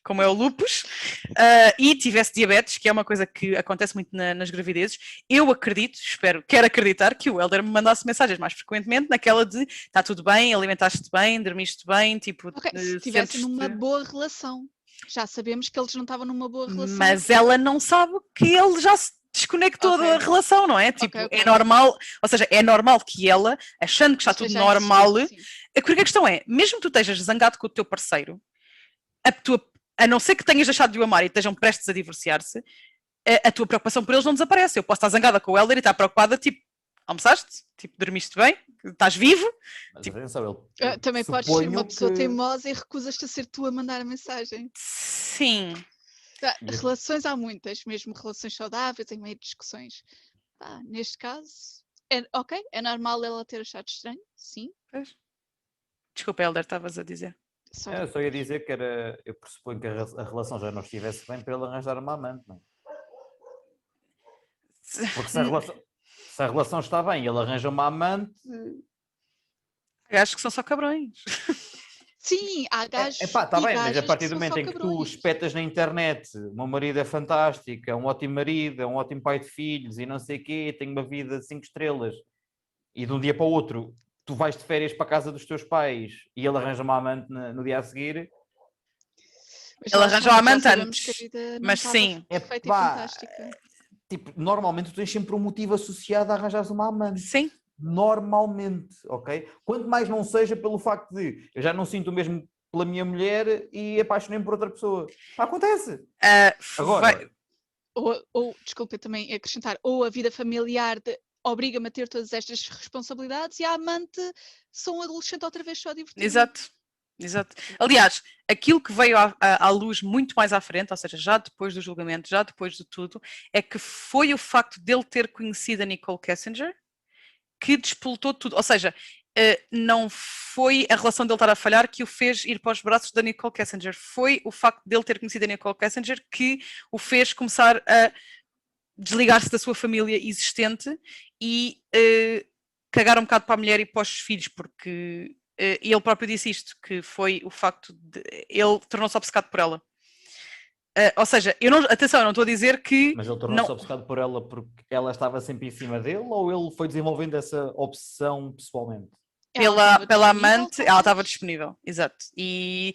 como é o lupus, e tivesse diabetes, que é uma coisa que acontece muito nas gravidezes, eu acredito, quero acreditar que o Helder me mandasse mensagens mais frequentemente naquela de está tudo bem, alimentaste-te bem, dormiste bem, tipo... Ok, se estivesse numa boa relação. Já sabemos que eles não estavam numa boa relação. Mas ela não sabe que ele já se desconectou da relação, não é? Tipo, é normal, ou seja, é normal que ela, achando que está tudo normal, porque a questão é, mesmo que tu estejas zangado com o teu parceiro, a não ser que tenhas deixado de o amar e estejam prestes a divorciar-se, a tua preocupação por eles não desaparece. Eu posso estar zangada com o Helder e estar preocupada, tipo, almoçaste? Tipo, dormiste bem? Estás vivo? Mas tipo, atenção, também podes ser uma pessoa teimosa e recusas-te a ser tu a mandar a mensagem. Sim. Relações há muitas, mesmo relações saudáveis, em meio de discussões. Neste caso, é normal ela ter achado estranho, sim. Pois. Desculpa, Helder, estavas a dizer. Eu só ia dizer que eu pressuponho que a relação já não estivesse bem para ele arranjar uma amante, não é? Porque se a relação está bem e ele arranja uma amante... Eu acho que são só cabrões. Sim, há gajos. Está bem, mas a partir do momento em que tu espetas na internet, o meu marido é fantástico, é um ótimo marido, é um ótimo pai de filhos e não sei o quê, tem uma vida de 5 estrelas, e de um dia para o outro tu vais de férias para a casa dos teus pais e ele arranja uma amante no dia a seguir. Ele arranja uma amante antes, mas sim. Perfeita e fantástica. Tipo, normalmente tu tens sempre um motivo associado a arranjares uma amante. Sim. Normalmente, ok? Quanto mais não seja pelo facto de eu já não sinto o mesmo pela minha mulher e apaixonei-me por outra pessoa. Acontece. Agora... Desculpa, também acrescentar, ou a vida familiar obriga-me a ter todas estas responsabilidades e a amante sou um adolescente outra vez só a divertir. Exato. Aliás, aquilo que veio à luz muito mais à frente, ou seja, já depois do julgamento, já depois de tudo, é que foi o facto dele ter conhecido a Nicole Kessinger que despoltou tudo, ou seja, não foi a relação dele estar a falhar que o fez ir para os braços da Nicole Kessinger, foi o facto dele ter conhecido a Nicole Kessinger que o fez começar a desligar-se da sua família existente e cagar um bocado para a mulher e para os filhos, porque ele próprio disse isto, que foi o facto de ele tornou-se obcecado por ela. Ou seja, eu não estou a dizer que... Mas ele tornou-se obcecado por ela porque ela estava sempre em cima dele ou ele foi desenvolvendo essa obsessão pessoalmente? Pela amante, ela estava disponível, exato. E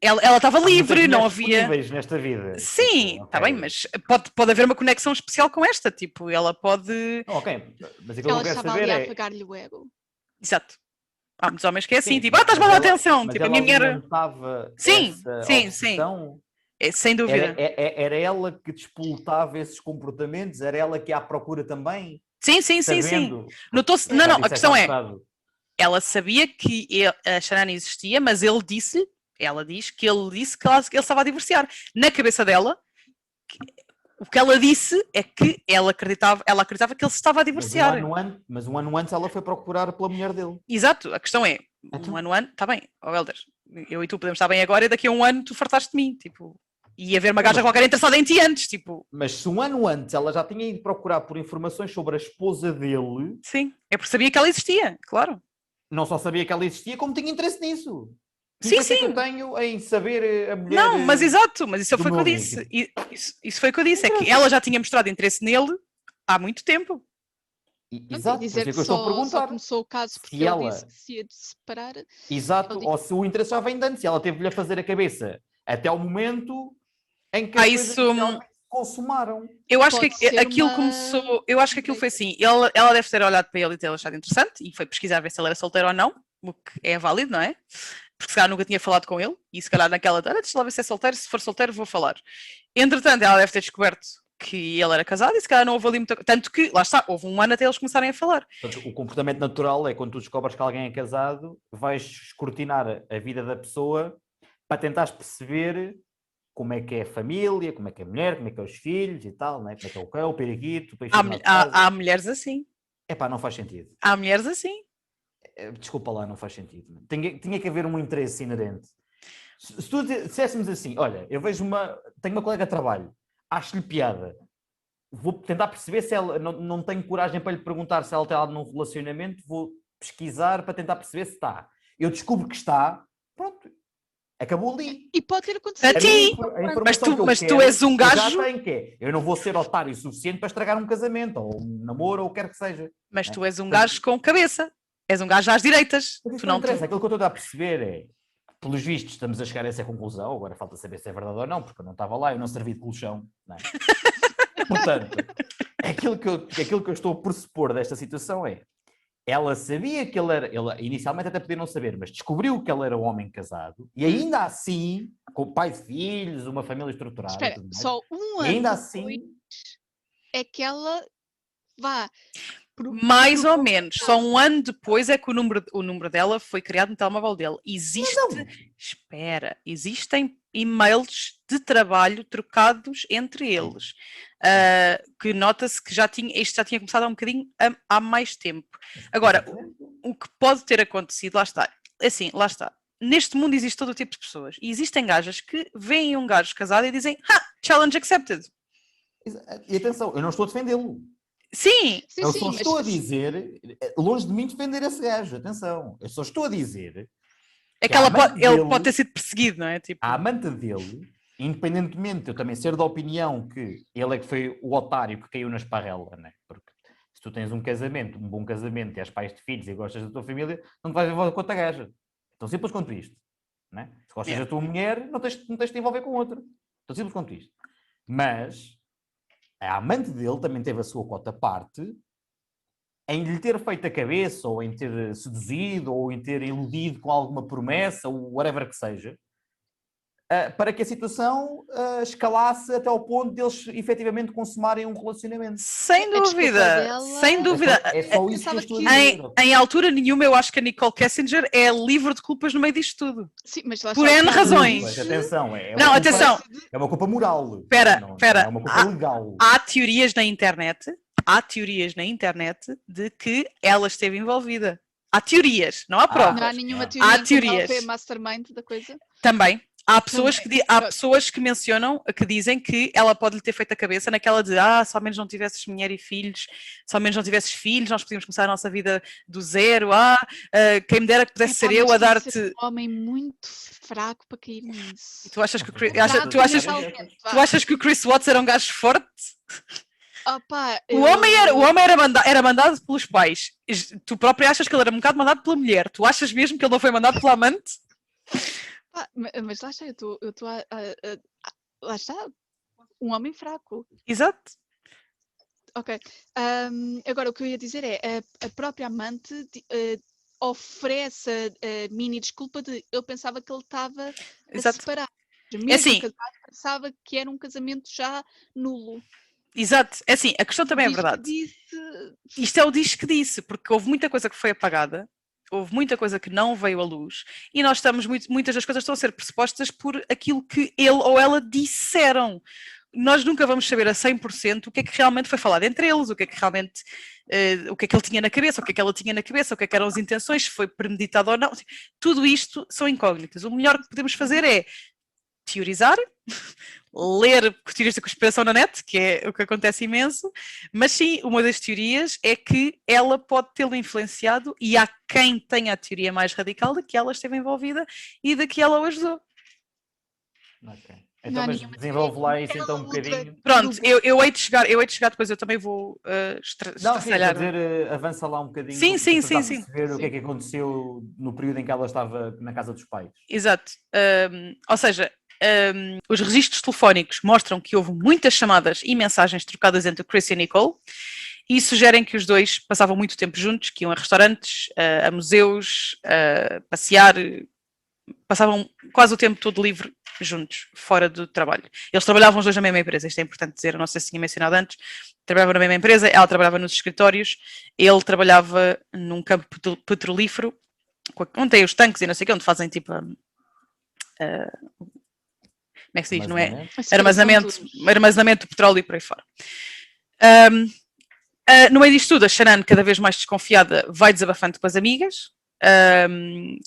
ela estava livre, não havia... nesta vida. Sim, está bem, mas pode haver uma conexão especial com esta, tipo, ela pode... Ok, mas aquilo que eu quero saber é... Ela estava ali a apagar-lhe o ego. Exato. Há muitos homens que é assim, tipo, estás-me a dar atenção, tipo, a minha mulher... Sim. Sem dúvida. Era ela que despoltava esses comportamentos? Era ela que ia à procura também? Sim. Notou-se... Não, a questão é... Ela sabia que a Shannon existia, mas ela diz que ele estava a divorciar. Na cabeça dela, o que ela disse é que ela acreditava que ele se estava a divorciar. Mas um ano antes ela foi procurar pela mulher dele. Exato, a questão é, um ano antes, está bem, Helder, eu e tu podemos estar bem agora e daqui a um ano tu fartaste de mim, tipo... E haver uma gaja qualquer interessada em ti antes, tipo... Mas se um ano antes ela já tinha ido procurar por informações sobre a esposa dele... Sim, é porque sabia que ela existia, claro. Não só sabia que ela existia, como tinha interesse nisso. Sim. Que eu tenho em saber a mulher... Não, mas exato, mas isso foi o que eu disse. Isso foi o que eu disse, é que ela já tinha mostrado interesse nele há muito tempo. Exato, dizer que eu estou a perguntar. Só começou o caso porque ele disse que se ia separar. Exato, ou se o interesse já vem de antes, ela teve-lhe a fazer a cabeça até ao momento em que as coisas realmente se consumaram. Eu acho que aquilo começou, eu acho que aquilo foi assim, ela deve ter olhado para ele e ter achado interessante e foi pesquisar ver se ele era solteiro ou não, o que é válido, não é? Porque se calhar nunca tinha falado com ele e se calhar naquela, deixa lá ver se é solteiro, se for solteiro vou falar. Entretanto, ela deve ter descoberto que ele era casado e se calhar não houve ali muita... Tanto que, lá está, houve um ano até eles começarem a falar. Portanto, o comportamento natural é quando tu descobres que alguém é casado, vais escrutinar a vida da pessoa para tentares perceber como é que é a família, como é que é a mulher, como é que é os filhos e tal, né? Como é que é o cão, o periquito, o peixe. Há mulheres assim. Epá, não faz sentido. Há mulheres assim. Desculpa lá, não faz sentido. Tinha que haver um interesse inerente. Se tu disséssemos assim, olha, eu vejo tenho uma colega de trabalho, acho-lhe piada, vou tentar perceber se ela, não tenho coragem para lhe perguntar se ela está num relacionamento, vou pesquisar para tentar perceber se está. Eu descubro que está, pronto, acabou ali. E pode ter acontecido. A ti! Mas tu és um gajo. Eu não vou ser otário o suficiente para estragar um casamento, ou um namoro, ou o que quer que seja. Mas tu és um gajo com cabeça. És um gajo às direitas. Mas Tu não interessa. Aquilo que eu estou a perceber é, pelos vistos, estamos a chegar a essa conclusão. Agora falta saber se é verdade ou não, porque eu não estava lá, eu não servi de colchão. Não é? Portanto, aquilo que eu estou a pressupor desta situação é, ela sabia que ele inicialmente até podia não saber, mas descobriu que ele era um homem casado, e ainda assim, com pai de filhos, uma família estruturada. Espera, tudo mais, só um ano ainda depois assim, é que ela vá. Mais ou menos. Só um ano depois é que o número dela foi criado no telemóvel dele. Existem e-mails de trabalho trocados entre eles. Que nota-se que isto já tinha começado há um bocadinho há mais tempo. Agora, o que pode ter acontecido, lá está. Lá está. Neste mundo existe todo o tipo de pessoas. E existem gajas que veem um gajo casado e dizem, challenge accepted. e atenção, eu não estou a defendê-lo. Sim, Eu só estou a dizer, longe de mim defender esse gajo, atenção. Eu só estou a dizer é que que ele pode ter sido perseguido, não é? Tipo, a amante dele, independentemente de eu também ser da opinião que ele é que foi o otário que caiu na esparrela, não é? Porque se tu tens um casamento, um bom casamento, e és pais de filhos e gostas da tua família, não te vais envolver com outra gaja. Tão simples quanto isto. Não é? Se gostas da tua mulher, não tens de te envolver com outra. Tão simples quanto isto. Mas a amante dele também teve a sua cota à parte em lhe ter feito a cabeça, ou em ter seduzido, ou em ter iludido com alguma promessa, ou whatever que seja, para que a situação escalasse até ao ponto de eles efetivamente consumarem um relacionamento. sem dúvida, sem dúvida. É só isso que eu estou a dizer. Em altura nenhuma, eu acho que a Nicole Kessinger é livre de culpas no meio disto tudo. Sim, mas lá Por está, N razões. Mas atenção, Não, atenção. É uma culpa moral. Espera. É uma culpa legal. Há teorias na internet de que ela esteve envolvida. Há teorias, não há provas. não há nenhuma Há teoria em que ela teorias. foi a mastermind da coisa. Também. Há pessoas, Também. há pessoas que mencionam, que dizem que ela pode lhe ter feito a cabeça naquela de só ao menos não tivesses mulher e filhos, só ao menos não tivesses filhos, nós podíamos começar a nossa vida do zero, quem me dera que pudesse ser eu a dar-te... Um homem muito fraco para cair nisso. Tu achas que o Chris, Fraco mentalmente, vá. tu achas que o Chris Watts era um gajo forte? Opa, O homem era mandado pelos pais. Tu próprio achas que ele era um bocado mandado pela mulher. Tu achas mesmo que ele não foi mandado pela amante? Mas lá está, eu estou lá está, um homem fraco. Exato. Ok. Agora, o que eu ia dizer é, a própria amante oferece a mini desculpa de eu pensava que ele estava a Exato. separar. Mesmo assim, casado, pensava que era um casamento já nulo. Exato. É assim, a questão também é Diz que verdade. disse- Isto é o diz que disse, porque houve muita coisa que foi apagada, houve muita coisa que não veio à luz, e nós estamos, muitas das coisas estão a ser pressupostas por aquilo que ele ou ela disseram. Nós nunca vamos saber a 100% o que é que realmente foi falado entre eles, o que é que realmente, o que é que ele tinha na cabeça, o que é que ela tinha na cabeça, o que é que eram as intenções, se foi premeditado ou não. Tudo isto são incógnitas. O melhor que podemos fazer é teorizar, ler teorias da conspiração na net, que é o que acontece imenso, mas sim, uma das teorias é que ela pode tê-lo influenciado e há quem tenha a teoria mais radical de que ela esteve envolvida e de que ela o ajudou. Ok. Não Então, há mas nenhuma desenvolve lá teoria. isso então um bocadinho. Pronto, eu hei de chegar, depois eu também vou Não, sim, quer estraçalhar. dizer, avança lá um bocadinho. Sim, para sim, tentar sim, sim. perceber o que é que aconteceu no período em que ela estava na casa dos pais. Exato. Ou seja, os registros telefónicos mostram que houve muitas chamadas e mensagens trocadas entre o Chris e a Nicole e sugerem que os dois passavam muito tempo juntos, que iam a restaurantes, a museus, a passear, passavam quase o tempo todo livre juntos, fora do trabalho. Eles trabalhavam os dois na mesma empresa, isto é importante dizer, eu não sei se tinha mencionado antes, trabalhavam na mesma empresa, ela trabalhava nos escritórios, ele trabalhava num campo petrolífero, onde tem os tanques e não sei o que, onde fazem tipo... como é que se diz? Não é? Armazenamento de petróleo e por aí fora. No meio disto tudo, a Shannon, cada vez mais desconfiada, vai desabafando com as amigas,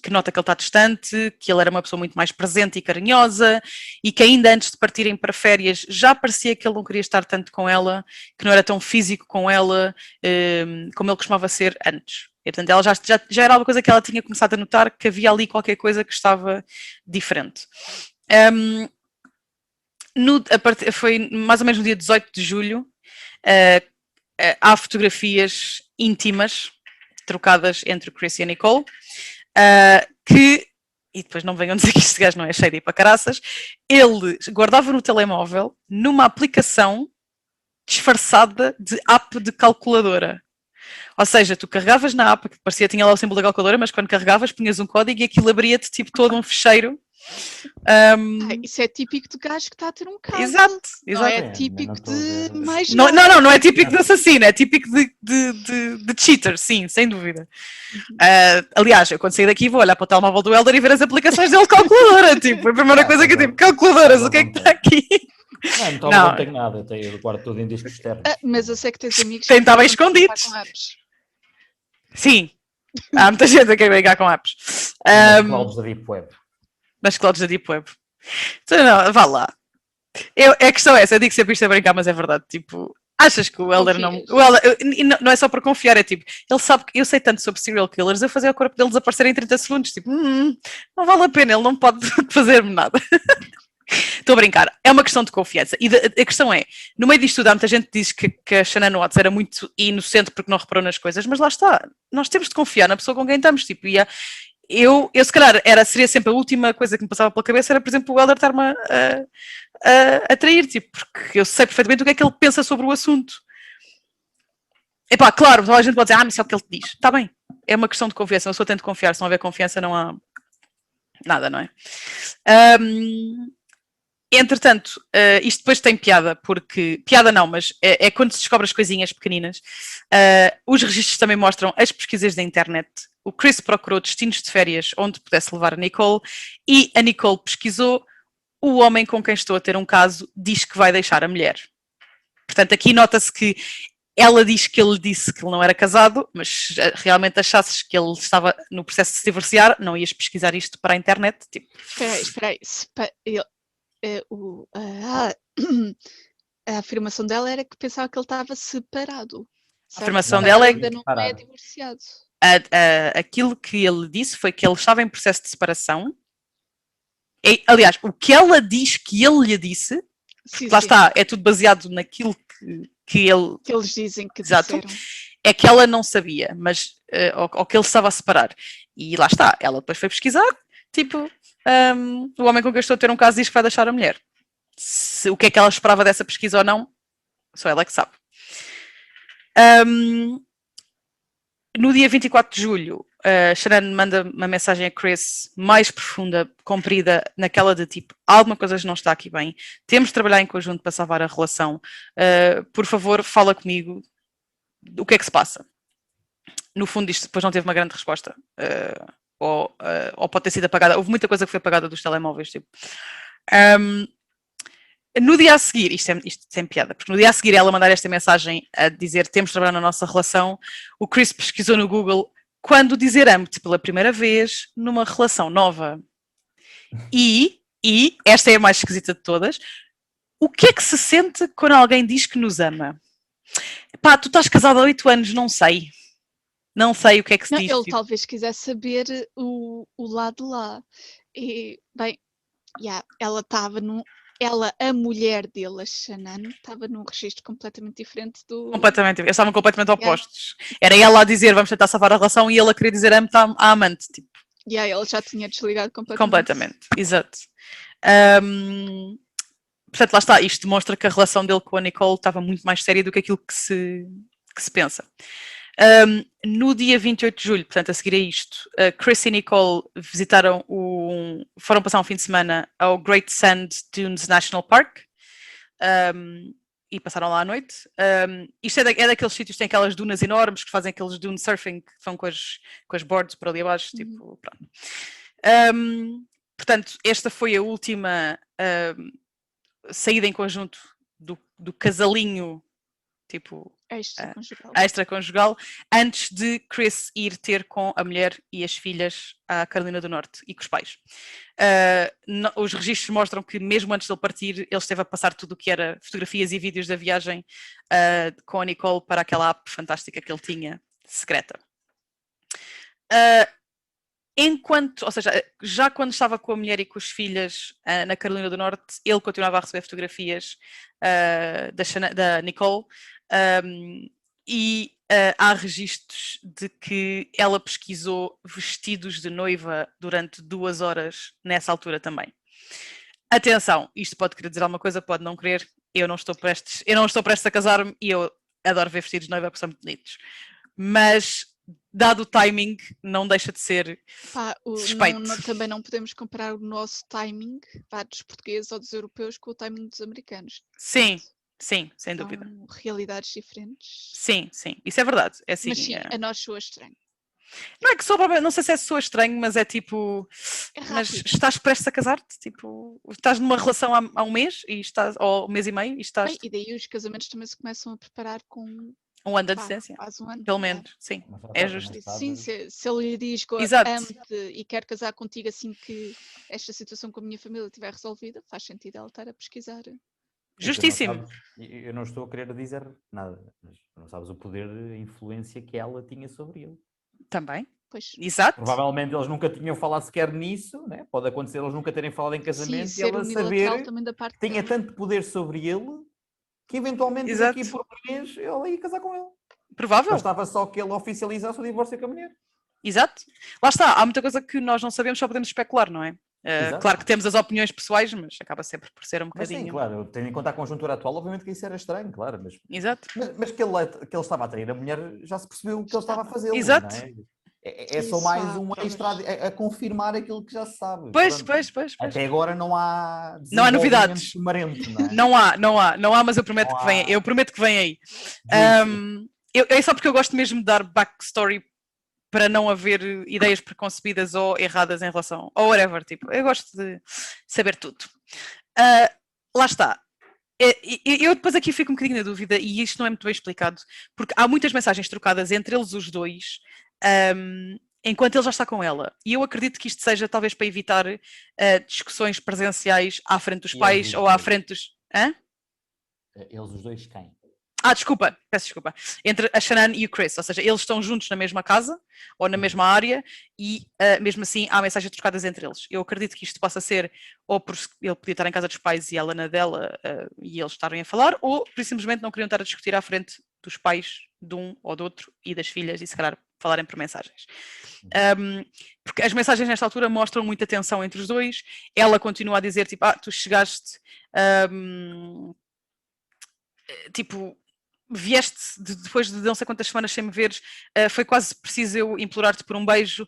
que nota que ele está distante, que ele era uma pessoa muito mais presente e carinhosa, e que ainda antes de partirem para férias já parecia que ele não queria estar tanto com ela, que não era tão físico com ela como ele costumava ser antes. E, portanto, ela já era alguma coisa que ela tinha começado a notar, que havia ali qualquer coisa que estava diferente. Foi mais ou menos no dia 18 de julho, há fotografias íntimas trocadas entre o Chris e a Nicole, e depois não venham dizer que este gajo não é shady para caraças, ele guardava no telemóvel numa aplicação disfarçada de app de calculadora. Ou seja, tu carregavas na app, que parecia tinha lá o símbolo da calculadora, mas quando carregavas punhas um código e aquilo abria-te tipo todo um fecheiro. Isso é típico de gajo que está a ter um caso. Exato, Não exato. é Não típico estou a ver. de mais Não, nada. não é típico de assassino, é típico de cheater, sim, sem dúvida. Aliás, eu quando sair daqui vou olhar para o telemóvel do Helder e ver as aplicações dele de calculadora, tipo, a primeira coisa que eu digo, calculadoras, o que é que está aqui? Não tenho nada, eu guardo tudo em discos externos. Mas eu sei que tens amigos Tem, que está bem gostam de escondidos. trabalhar com apps. Sim, há muita gente a querer brincar com apps. Clouds da Deep Web. Nas clouds da Deep Web. Então, não, vá lá. A questão é essa, eu digo sempre isto a brincar, mas é verdade, tipo... Achas que o Helder não... não é só para confiar, é tipo... Ele sabe que eu sei tanto sobre serial killers, eu fazia o corpo dele desaparecer em 30 segundos. Tipo, não vale a pena, ele não pode fazer-me nada. Estou a brincar. É uma questão de confiança. E a questão é, no meio disto tudo, há muita gente que diz que a Shannon Watts era muito inocente porque não reparou nas coisas, mas lá está. Nós temos de confiar na pessoa com quem estamos. Tipo, eu se calhar, seria sempre a última coisa que me passava pela cabeça, era, por exemplo, o Helder estar-me a trair, tipo, porque eu sei perfeitamente o que é que ele pensa sobre o assunto. Epá, claro, toda a gente pode dizer, mas é o que ele te diz. Está bem, é uma questão de confiança, eu só tento confiar, se não houver confiança não há nada, não é? Entretanto, isto depois tem piada, porque, piada não, mas é quando se descobre as coisinhas pequeninas. Os registros também mostram as pesquisas da internet. O Chris procurou destinos de férias onde pudesse levar a Nicole e a Nicole pesquisou o homem com quem estou a ter um caso diz que vai deixar a mulher. Portanto, aqui nota-se que ela diz que ele disse que ele não era casado, mas realmente achasses que ele estava no processo de se divorciar, não ias pesquisar isto para a internet? Tipo... Espera aí. A afirmação dela era que pensava que ele estava separado. A afirmação dela é que ainda não é divorciado. Aquilo que ele disse foi que ele estava em processo de separação. Aliás, o que ela diz que ele lhe disse, lá está, é tudo baseado naquilo que eles dizem que exato, disseram. É que ela não sabia, mas ou que ele estava a separar. E lá está, ela depois foi pesquisar, tipo, o homem com quem estou a ter um caso diz que vai deixar a mulher. O que é que ela esperava dessa pesquisa ou não, só ela que sabe. No dia 24 de julho, Shannon manda uma mensagem a Chris mais profunda, comprida, naquela de tipo, alguma coisa não está aqui bem, temos de trabalhar em conjunto para salvar a relação, por favor, fala comigo, o que é que se passa? No fundo isto depois não teve uma grande resposta, ou pode ter sido apagada, houve muita coisa que foi apagada dos telemóveis, tipo. No dia a seguir, isto sem piada, porque no dia a seguir ela mandar esta mensagem a dizer temos de trabalhar na nossa relação, o Chris pesquisou no Google quando dizer amo-te pela primeira vez numa relação nova. E esta é a mais esquisita de todas, o que é que se sente quando alguém diz que nos ama? Pá, tu estás casado há 8 anos, não sei. Não sei o que é que se diz. Ele talvez quisesse saber o lado lá. E, bem, ela estava a mulher dele, a Shannon, estava num registro completamente diferente do... Completamente, eles estavam completamente opostos. Era ela a dizer, vamos tentar salvar a relação, e ele a querer dizer amo-te à amante, tipo. Ele já tinha desligado completamente. Completamente, exato. Portanto, lá está, isto demonstra que a relação dele com a Nicole estava muito mais séria do que aquilo que se pensa. No dia 28 de julho, portanto, a seguir a isto, Chris e Nicole foram passar um fim de semana ao Great Sand Dunes National Park e passaram lá à noite. Isto é daqueles sítios que têm aquelas dunas enormes que fazem aqueles dune surfing que vão com as boards para ali abaixo, tipo, pronto. Portanto, esta foi a última saída em conjunto do casalinho, tipo, Extraconjugal. extraconjugal, antes de Chris ir ter com a mulher e as filhas à Carolina do Norte e com os pais. Os registros mostram que mesmo antes dele partir, ele esteve a passar tudo o que era fotografias e vídeos da viagem com a Nicole para aquela app fantástica que ele tinha, secreta. Ou seja, já quando estava com a mulher e com as filhas na Carolina do Norte, ele continuava a receber fotografias da Nicole, e há registros de que ela pesquisou vestidos de noiva durante 2 horas nessa altura também. Atenção, isto pode querer dizer alguma coisa, pode não querer. Eu não estou prestes a casar-me e eu adoro ver vestidos de noiva porque são muito bonitos. Mas, dado o timing, não deixa de ser suspeito. Também não podemos comparar o nosso timing, dos portugueses ou dos europeus, com o timing dos americanos. Sim, sem dúvida. São realidades diferentes. Sim, isso é verdade. É assim, Mas sim, a nós soa estranho. Não é que não sei se é soa estranho, mas é tipo, mas estás prestes a casar-te? Tipo, estás numa relação há um mês, ou um mês e meio, e estás... Bem, e daí os casamentos também se começam a preparar com um ano de distância, quase um ano. pelo menos, sim, é justo. Sim, se ele lhe diz que Exato. amo-te e quer casar contigo assim que esta situação com a minha família estiver resolvida, faz sentido ela estar a pesquisar. Justíssimo. Eu não estou a querer dizer nada, mas não sabes o poder de influência que ela tinha sobre ele. Também. Pois. Exato. Provavelmente eles nunca tinham falado sequer nisso, né? Pode acontecer eles nunca terem falado em casamento e ela saber também da parte que tinha dela. tanto poder sobre ele que eventualmente Exato. daqui por mês ela ia casar com ele. Provável. Bastava só que ele oficializasse o divórcio com a mulher. Exato. Lá está, há muita coisa que nós não sabemos, só podemos especular, não é? Exato. Claro que temos as opiniões pessoais, mas acaba sempre por ser um Mas bocadinho... sim, claro, tendo em conta a conjuntura atual, obviamente que isso era estranho, claro, mas Exato. que ele estava a trair a mulher, já se percebeu o que ele estava a fazer. Exato. Não é? É só mais um extra a confirmar aquilo que já se sabe. Pois. Até agora não há novidades. sumarento, não é? Não há, mas eu prometo que vem. Eu prometo que vem aí. É só porque eu gosto mesmo de dar backstory para não haver ideias preconcebidas ou erradas em relação, ou whatever, tipo, eu gosto de saber tudo. Lá está. Eu depois aqui fico um bocadinho na dúvida, e isto não é muito bem explicado, porque há muitas mensagens trocadas entre eles os dois, enquanto ele já está com ela. E eu acredito que isto seja talvez para evitar discussões presenciais à frente dos pais ou à frente dos... Hã? Eles os dois quem? Desculpa, peço desculpa. Entre a Shannon e o Chris, ou seja, eles estão juntos na mesma casa ou na mesma área e mesmo assim há mensagens trocadas entre eles. Eu acredito que isto possa ser ou por ele podia estar em casa dos pais e ela na dela e eles estarem a falar, ou por simplesmente não queriam estar a discutir à frente dos pais de um ou do outro e das filhas e se calhar falarem por mensagens. Porque as mensagens nesta altura mostram muita tensão entre os dois. Ela continua a dizer tipo, tu chegaste tipo, vieste depois de não sei quantas semanas sem me veres, foi quase preciso eu implorar-te por um beijo,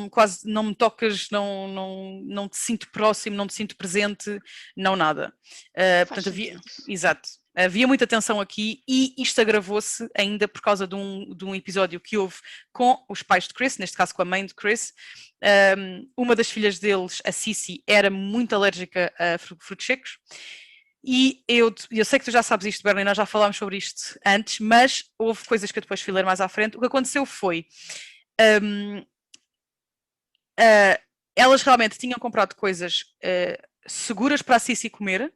quase não me tocas, não te sinto próximo, não te sinto presente, não nada. Portanto, havia muita tensão aqui e isto agravou-se ainda por causa de um episódio que houve com os pais de Chris, neste caso com a mãe de Chris. Uma das filhas deles, a Cici, era muito alérgica a frutos secos. E eu sei que tu já sabes isto, Berlim, nós já falámos sobre isto antes, mas houve coisas que eu depois fui ler mais à frente. O que aconteceu foi, elas realmente tinham comprado coisas seguras para a Cici comer,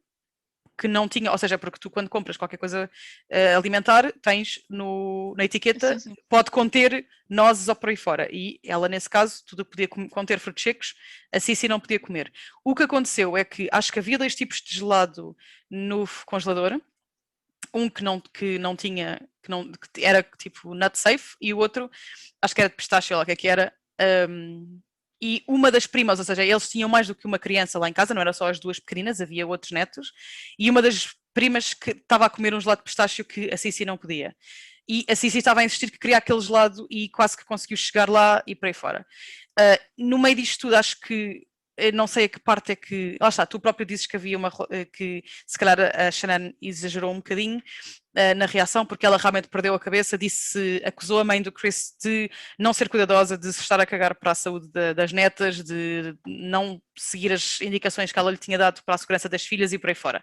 que não tinha, ou seja, porque tu quando compras qualquer coisa alimentar, tens na etiqueta, Sim. pode conter nozes ou por aí fora, e ela nesse caso, tudo podia conter frutos secos, a Cici não podia comer. O que aconteceu é que, acho que havia 2 tipos de gelado no congelador, um que não tinha, que era tipo nut safe, e o outro, acho que era de pistache, ou o que era, e uma das primas, ou seja, eles tinham mais do que uma criança lá em casa, não era só as 2 pequeninas, havia outros netos, e uma das primas que estava a comer um gelado de pistácio que a Cici não podia. E a Cici estava a insistir que queria aquele gelado e quase que conseguiu chegar lá e por aí fora. No meio disto tudo, acho que, não sei a que parte é que... Lá está, tu próprio dizes que havia que se calhar a Shannon exagerou um bocadinho na reação, porque ela realmente perdeu a cabeça, acusou a mãe do Chris de não ser cuidadosa, de se estar a cagar para a saúde das netas, de não seguir as indicações que ela lhe tinha dado para a segurança das filhas e por aí fora.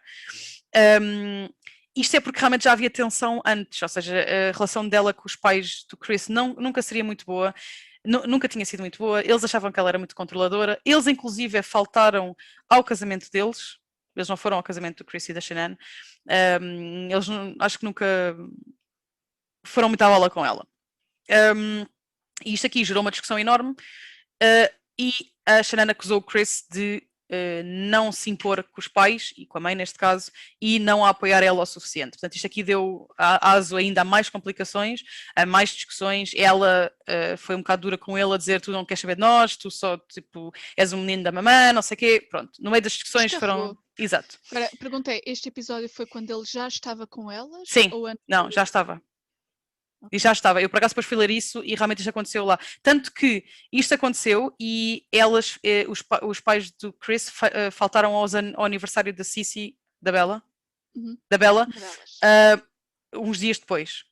isto é porque realmente já havia tensão antes, ou seja, a relação dela com os pais do Chris nunca seria muito boa, nunca tinha sido muito boa, eles achavam que ela era muito controladora, eles inclusive faltaram ao casamento deles, eles não foram ao casamento do Chris e da Shanann, eles acho que nunca foram muito à bola com ela. E isto aqui gerou uma discussão enorme, e a Shanann acusou o Chris de não se impor com os pais, e com a mãe neste caso, e não a apoiar ela o suficiente. Portanto, isto aqui deu aso ainda a mais complicações, a mais discussões. Ela foi um bocado dura com ele a dizer: tu não queres saber de nós, tu só tipo, és um menino da mamã, não sei o quê. Pronto, no meio das discussões foram... Exato. Agora, perguntei, este episódio foi quando ele já estava com elas? Sim, ou antes? não, já estava. E já estava. Eu por acaso depois fui ler isso e realmente isto aconteceu lá. Tanto que isto aconteceu e elas, os pais do Chris faltaram ao aniversário da Cici, da Bella, uns dias depois.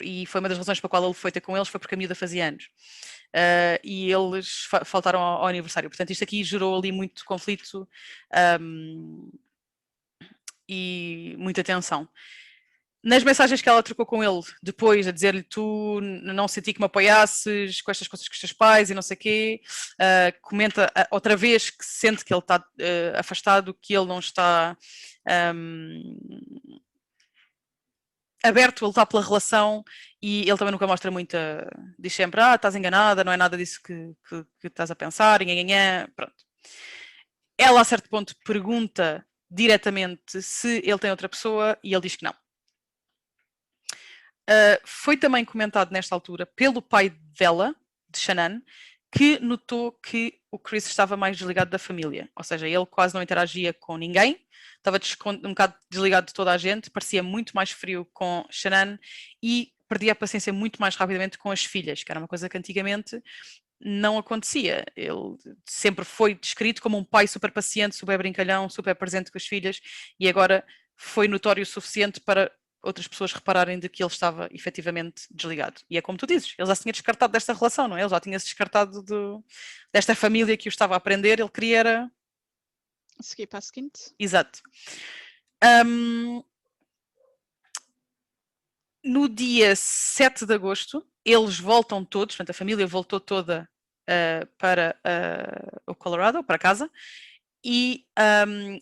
E foi uma das razões pela qual ele foi ter com eles, foi porque a miúda fazia anos. E eles faltaram ao aniversário. Portanto, isto aqui gerou ali muito conflito e muita tensão. Nas mensagens que ela trocou com ele depois, a dizer-lhe: tu não senti que me apoiasses com estas coisas com os teus pais e não sei o quê, comenta outra vez que sente que ele está afastado, que ele não está aberto a lutar pela relação, e ele também nunca mostra muita... Diz sempre: estás enganada, não é nada disso que estás a pensar, pronto. Ela a certo ponto pergunta diretamente se ele tem outra pessoa e ele diz que não. Foi também comentado nesta altura pelo pai dela, de Shanann, que notou que o Chris estava mais desligado da família, ou seja, ele quase não interagia com ninguém, estava um bocado desligado de toda a gente, parecia muito mais frio com Shanann e perdia a paciência muito mais rapidamente com as filhas, que era uma coisa que antigamente não acontecia. Ele sempre foi descrito como um pai super paciente, super brincalhão, super presente com as filhas, e agora foi notório o suficiente para outras pessoas repararem de que ele estava efetivamente desligado. E é como tu dizes, ele já se tinha descartado desta relação, não é? Ele já tinha se descartado desta família que o estava a aprender, ele queria era... Seguir para a seguinte. Exato. No dia 7 de agosto, eles voltam todos, portanto a família voltou toda para o Colorado, para casa, e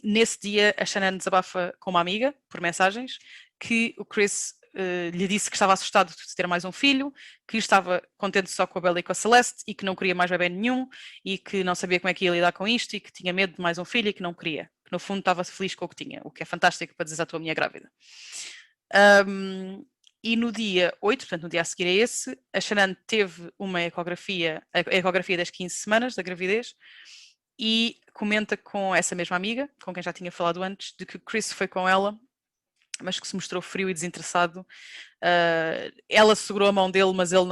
nesse dia a Shanann desabafa com uma amiga, por mensagens, que o Chris lhe disse que estava assustado de ter mais um filho, que estava contente só com a Bella e com a Celeste e que não queria mais bebê nenhum e que não sabia como é que ia lidar com isto e que tinha medo de mais um filho e que não queria. Que no fundo estava feliz com o que tinha, o que é fantástico para dizer à tua minha grávida. E no dia 8, portanto no dia a seguir a esse, a Shanann teve uma ecografia, a ecografia das 15 semanas da gravidez, e comenta com essa mesma amiga, com quem já tinha falado antes, de que o Chris foi com ela, mas que se mostrou frio e desinteressado. Ela segurou a mão dele, mas ele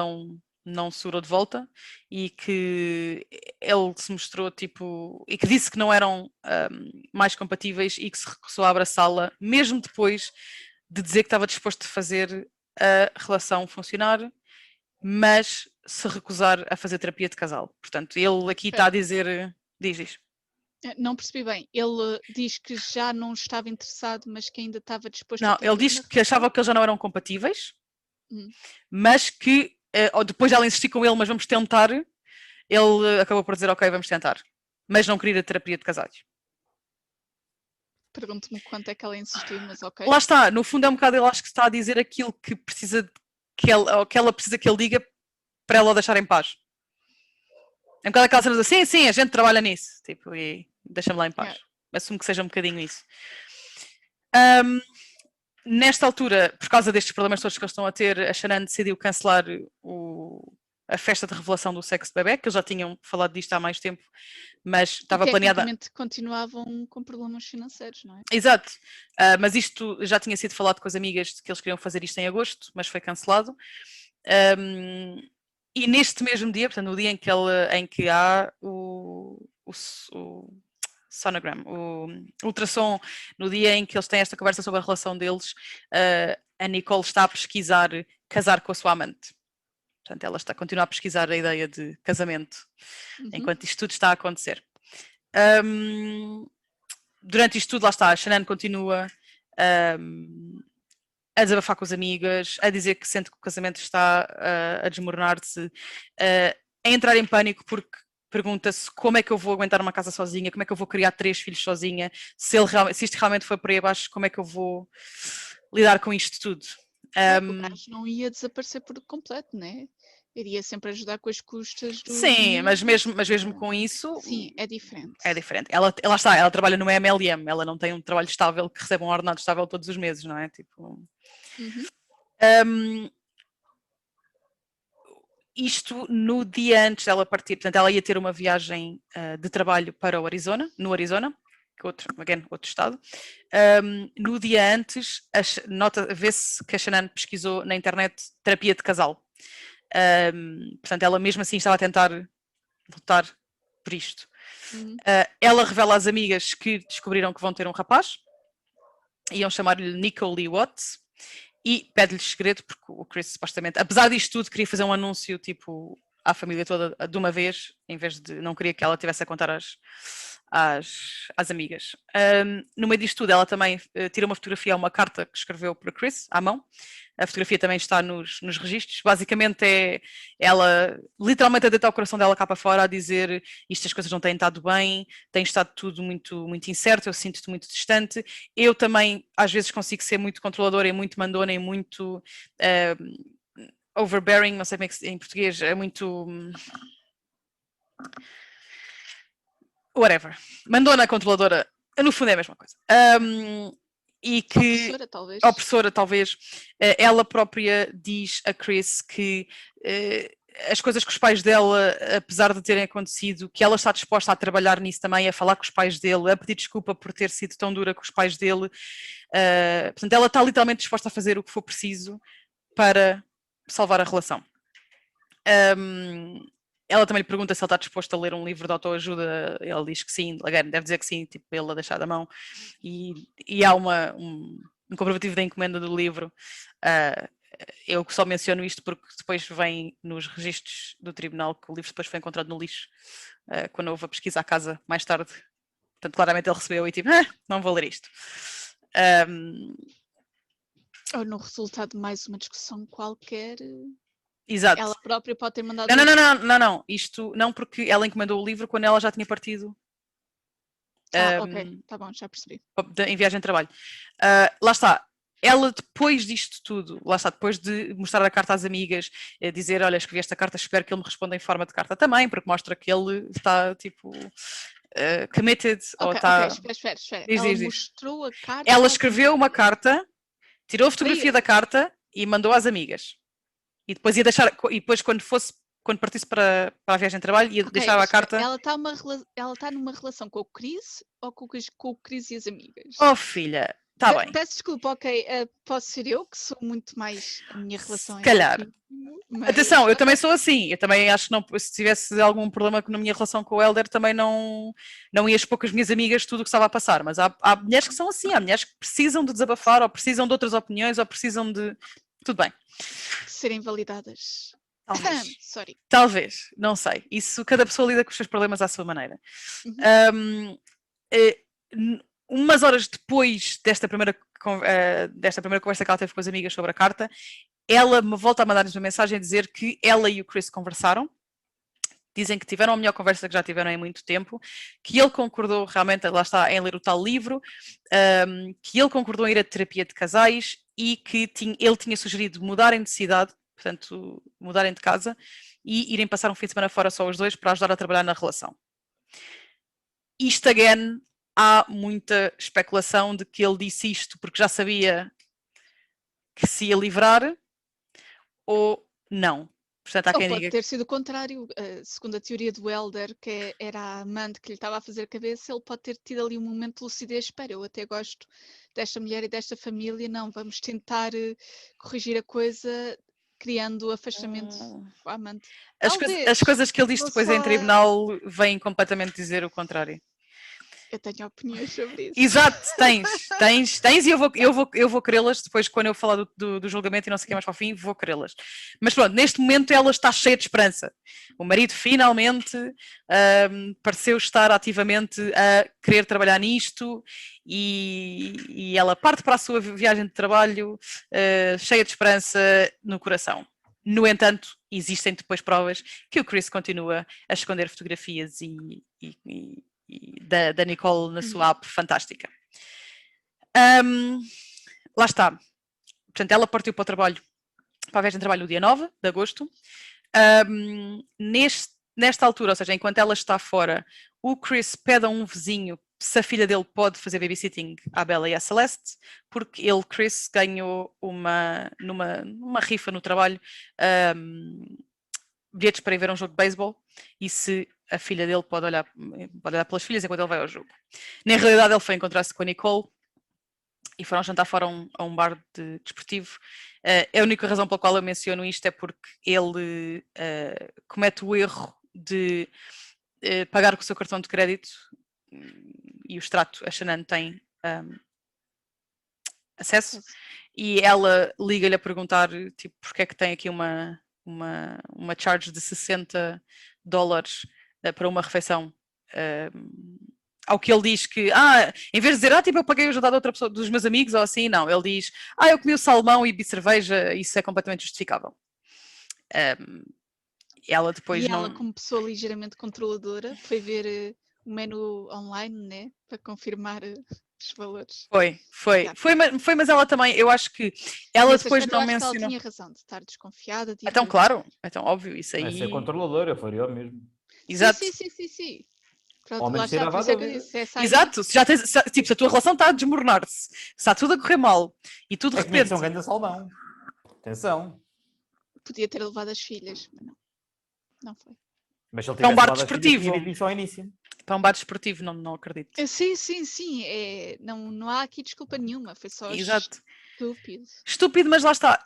não segurou de volta, e que ele se mostrou tipo... e que disse que não eram mais compatíveis e que se recusou a abraçá-la, mesmo depois de dizer que estava disposto a fazer a relação funcionar, mas se recusar a fazer terapia de casal. Portanto, ele aqui está a dizer... Diz. Não percebi bem. Ele diz que já não estava interessado, mas que ainda estava disposto não, a ter ele diz que achava que eles já não eram compatíveis, mas que depois ela insistir com ele, mas vamos tentar, ele acabou por dizer: ok, vamos tentar, mas não queria a terapia de casais. Pergunto-me quanto é que ela insistiu, mas ok. Lá está, no fundo é um bocado, ele acho que está a dizer aquilo que precisa que ela precisa que ele diga para ela o deixar em paz. É um bocado aquela cena de sim, a gente trabalha nisso, tipo, e deixa-me lá em paz. Assumo que seja um bocadinho isso. Nesta altura, por causa destes problemas todos que eles estão a ter, a Shanann decidiu cancelar a festa de revelação do sexo de bebê, que eles já tinham falado disto há mais tempo, mas estava planeada... continuavam com problemas financeiros, não é? Exato, mas isto já tinha sido falado com as amigas de que eles queriam fazer isto em agosto, mas foi cancelado. E neste mesmo dia, portanto no dia em que há o sonogram, o ultrassom, no dia em que eles têm esta conversa sobre a relação deles, a Nicole está a pesquisar casar com a sua amante. Portanto, ela continua a pesquisar a ideia de casamento, enquanto isto tudo está a acontecer. Durante isto tudo, lá está, a Shanann continua a desabafar com as amigas, a dizer que sente que o casamento está a desmoronar-se, a entrar em pânico porque pergunta-se como é que eu vou aguentar uma casa sozinha, como é que eu vou criar 3 filhos sozinha, se isto realmente foi por aí abaixo, como é que eu vou lidar com isto tudo. O gajo não ia desaparecer por completo, né? Iria sempre ajudar com as custas dos Sim, mas miúdos. mesmo com isso, Sim, é diferente. é diferente. Ela está, ela trabalha no MLM, ela não tem um trabalho estável que recebe um ordenado estável todos os meses, não é? Tipo, isto no dia antes dela partir, portanto, ela ia ter uma viagem de trabalho para o Arizona, no Arizona, que outro estado. No dia antes, vê-se que a Shanann pesquisou na internet terapia de casal. Portanto, ela mesmo assim estava a tentar lutar por isto. Ela revela às amigas que descobriram que vão ter um rapaz, iam chamar-lhe Nico Lee Watts, e pede-lhes segredo, porque o Chris supostamente, apesar disto tudo, queria fazer um anúncio tipo à família toda de uma vez, em vez de, não queria que ela tivesse a contar às amigas. No meio disto tudo, ela também tira uma fotografia a uma carta que escreveu para Chris, à mão. A fotografia também está nos registros. Basicamente é ela literalmente a deitar o coração dela cá para fora, a dizer isto, as coisas não têm estado bem, tem estado tudo muito, muito incerto, eu sinto-te muito distante. Eu também às vezes consigo ser muito controladora e muito mandona e muito overbearing, não sei como é que em português, é muito whatever, mandona, controladora, no fundo é a mesma coisa. E que opressora talvez, ela própria diz a Chris que as coisas que os pais dela, apesar de terem acontecido, que ela está disposta a trabalhar nisso também, a falar com os pais dele, a pedir desculpa por ter sido tão dura com os pais dele. Portanto, ela está literalmente disposta a fazer o que for preciso para salvar a relação. Ela também lhe pergunta se ele está disposto a ler um livro de autoajuda. Ele diz que sim, deve dizer que sim, tipo, ele a deixar da mão. E há um comprovativo da encomenda do livro. Eu só menciono isto porque depois vem nos registros do tribunal que o livro depois foi encontrado no lixo, quando houve a pesquisa à casa mais tarde. Portanto, claramente ele recebeu e tipo, não vou ler isto. Ou no resultado de mais uma discussão qualquer. Exato. Ela própria pode ter mandado. Não. Isto não, porque ela encomendou o livro quando ela já tinha partido. Ok, tá bom, já percebi. Em viagem de trabalho. Lá está. Ela, depois disto tudo, lá está, depois de mostrar a carta às amigas, dizer, olha, escrevi esta carta, espero que ele me responda em forma de carta também, porque mostra que ele está, tipo, committed. Espera. Diz. Mostrou a carta. Ela escreveu uma carta, tirou a fotografia da carta e mandou às amigas. E depois ia deixar, e depois quando partisse para a viagem de trabalho, ia deixar a carta. Ela está numa relação com o Chris ou com o Chris e as amigas? Oh filha, está bem. Peço desculpa, posso ser eu que sou muito mais a minha relação. Se calhar. Atenção, eu também sou assim. Eu também acho que não, se tivesse algum problema na minha relação com o Helder, também não ia expor com as minhas amigas tudo o que estava a passar. Mas há mulheres que são assim, há mulheres que precisam de desabafar, ou precisam de outras opiniões, ou precisam de. Tudo bem. Serem validadas. Talvez. Sorry. Talvez, não sei. Isso, cada pessoa lida com os seus problemas à sua maneira. Umas horas depois desta primeira conversa que ela teve com as amigas sobre a carta, ela me volta a mandar-nos uma mensagem a dizer que ela e o Chris conversaram. Dizem que tiveram a melhor conversa que já tiveram em muito tempo, que ele concordou realmente, lá está, em ler o tal livro, que ele concordou em ir a terapia de casais e que ele tinha sugerido mudarem de cidade, portanto, mudarem de casa e irem passar um fim de semana fora só os dois para ajudar a trabalhar na relação. Isto, again, há muita especulação de que ele disse isto porque já sabia que se ia livrar ou não. Portanto, há quem pode diga ter sido o contrário, segundo a teoria do Helder, que era a amante que lhe estava a fazer a cabeça, ele pode ter tido ali um momento de lucidez. Espera, eu até gosto desta mulher e desta família, não, vamos tentar corrigir a coisa criando afastamento com a amante. As coisas que ele diz depois em tribunal vêm completamente dizer o contrário. Eu tenho opiniões sobre isso. Exato, tens e eu vou querê-las depois quando eu falar do julgamento e não sei o que mais para o fim, vou querê-las. Mas pronto, neste momento ela está cheia de esperança. O marido finalmente pareceu estar ativamente a querer trabalhar nisto e ela parte para a sua viagem de trabalho cheia de esperança no coração. No entanto, existem depois provas que o Chris continua a esconder fotografias da Nicole na sua app fantástica. Lá está. Portanto, ela partiu para o trabalho, para a viagem de trabalho no dia 9 de agosto. Nesta altura, ou seja, enquanto ela está fora, o Chris pede a um vizinho se a filha dele pode fazer babysitting à Bella e à Celeste, porque ele, Chris, ganhou numa rifa no trabalho bilhetes para ir ver um jogo de beisebol e se a filha dele pode olhar pelas filhas enquanto ele vai ao jogo. Na realidade, ele foi encontrar-se com a Nicole e foram jantar fora a um bar desportivo. A única razão pela qual eu menciono isto é porque ele comete o erro de pagar com o seu cartão de crédito e o extrato, a Shannon tem acesso e ela liga-lhe a perguntar tipo, porque é que tem aqui uma charge de $60 para uma refeição. Ao que ele diz que, em vez de dizer, tipo, eu paguei o jantar de outra pessoa, dos meus amigos, ou assim, não, ele diz, eu comi o salmão e bebi cerveja, isso é completamente justificável. Ela depois ela, como pessoa ligeiramente controladora, foi ver o menu online, né, para confirmar os valores. Foi, mas ela também, eu acho que ela depois não mencionou. Ela tinha razão de estar desconfiada. Então, claro, então óbvio, isso aí. Mas ser controladora, eu faria o mesmo. Exato. Sim. Pronto, Ao lá menos está, por isso é que eu dúvida. disse. Exato, se a tua relação está a desmoronar-se, se está tudo a correr mal e tudo de repente. São grande salmão. Atenção. Podia ter levado as filhas, mas não foi. Mas se ele Para um bar tivesse levado as filhas, desportivo. tinha dito isso ao início. Para um bar desportivo, não acredito. Sim. Não há aqui desculpa nenhuma, foi só Exato. Estúpido, mas lá está.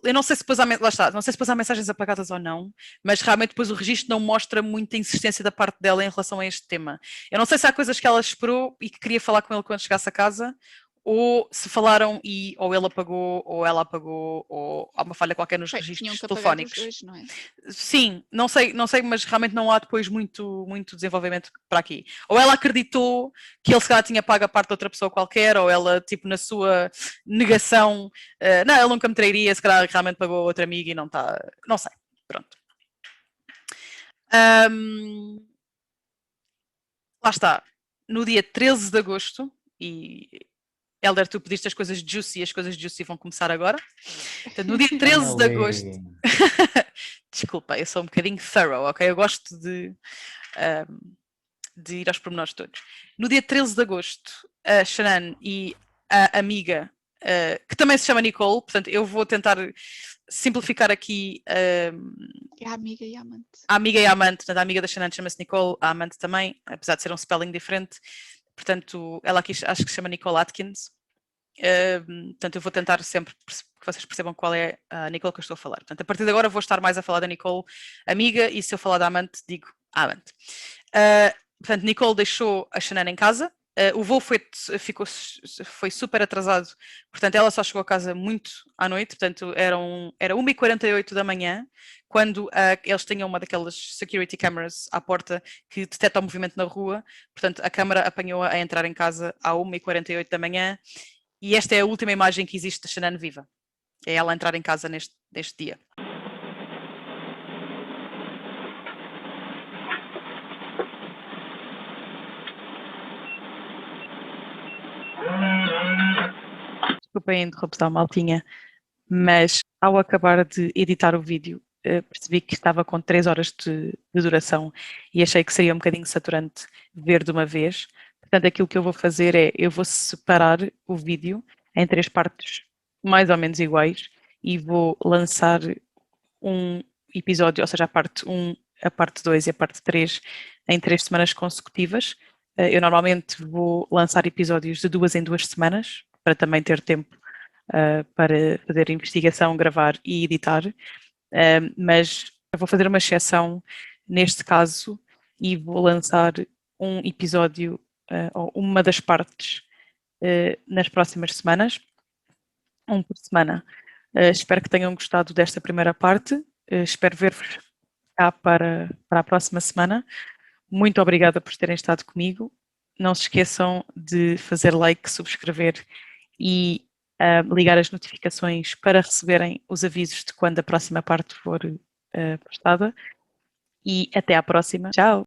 Eu não sei se depois há mensagens apagadas ou não, mas realmente depois o registro não mostra muita insistência da parte dela em relação a este tema. Eu não sei se há coisas que ela esperou e que queria falar com ele quando chegasse a casa, ou se falaram ou ele apagou, ou ela apagou, ou há uma falha qualquer nos registros telefónicos. Dois, não é? Sim, não sei, mas realmente não há depois muito desenvolvimento para aqui. Ou ela acreditou que ele se calhar tinha pago a parte de outra pessoa qualquer, ou ela, tipo, na sua negação, não, ele nunca me trairia, se calhar realmente pagou outra amiga e não está, não sei, pronto. Lá está, no dia 13 de agosto, e Helder, tu pediste as coisas juicy, as coisas juicy vão começar agora. Portanto, no dia 13 de agosto. Desculpa, eu sou um bocadinho thorough, ok? Eu gosto de ir aos pormenores todos. No dia 13 de agosto, a Shannon e a amiga, que também se chama Nicole, portanto, eu vou tentar simplificar aqui. É a amiga e a amante. A amiga e a amante, portanto, a amiga da Shannon chama-se Nicole, a amante também, apesar de ser um spelling diferente. Portanto, ela aqui acho que se chama Nicole Atkins. Portanto, eu vou tentar sempre que vocês percebam qual é a Nicole que eu estou a falar. Portanto, a partir de agora vou estar mais a falar da Nicole amiga e se eu falar da amante, digo a amante. Portanto, Nicole deixou a Shannon em casa. O voo foi super atrasado, portanto ela só chegou a casa muito à noite, portanto era 1h48 da manhã, quando eles tinham uma daquelas security cameras à porta que detecta o movimento na rua, portanto a câmara apanhou-a a entrar em casa à 1h48 da manhã e esta é a última imagem que existe da Shannon viva, é ela entrar em casa neste dia. Desculpem a interrupção, maltinha, mas ao acabar de editar o vídeo percebi que estava com 3 horas de duração e achei que seria um bocadinho saturante ver de uma vez. Portanto, aquilo que eu vou fazer eu vou separar o vídeo em 3 partes mais ou menos iguais e vou lançar um episódio, ou seja, a parte 1, a parte 2 e a parte 3 em 3 semanas consecutivas. Eu normalmente vou lançar episódios de 2 em 2 semanas, para também ter tempo para fazer investigação, gravar e editar, mas eu vou fazer uma exceção neste caso e vou lançar um episódio ou uma das partes nas próximas semanas, um por semana. Espero que tenham gostado desta primeira parte. Espero ver-vos cá para a próxima semana. Muito obrigada por terem estado comigo. Não se esqueçam de fazer like, subscrever e ligar as notificações para receberem os avisos de quando a próxima parte for postada. E até à próxima. Tchau!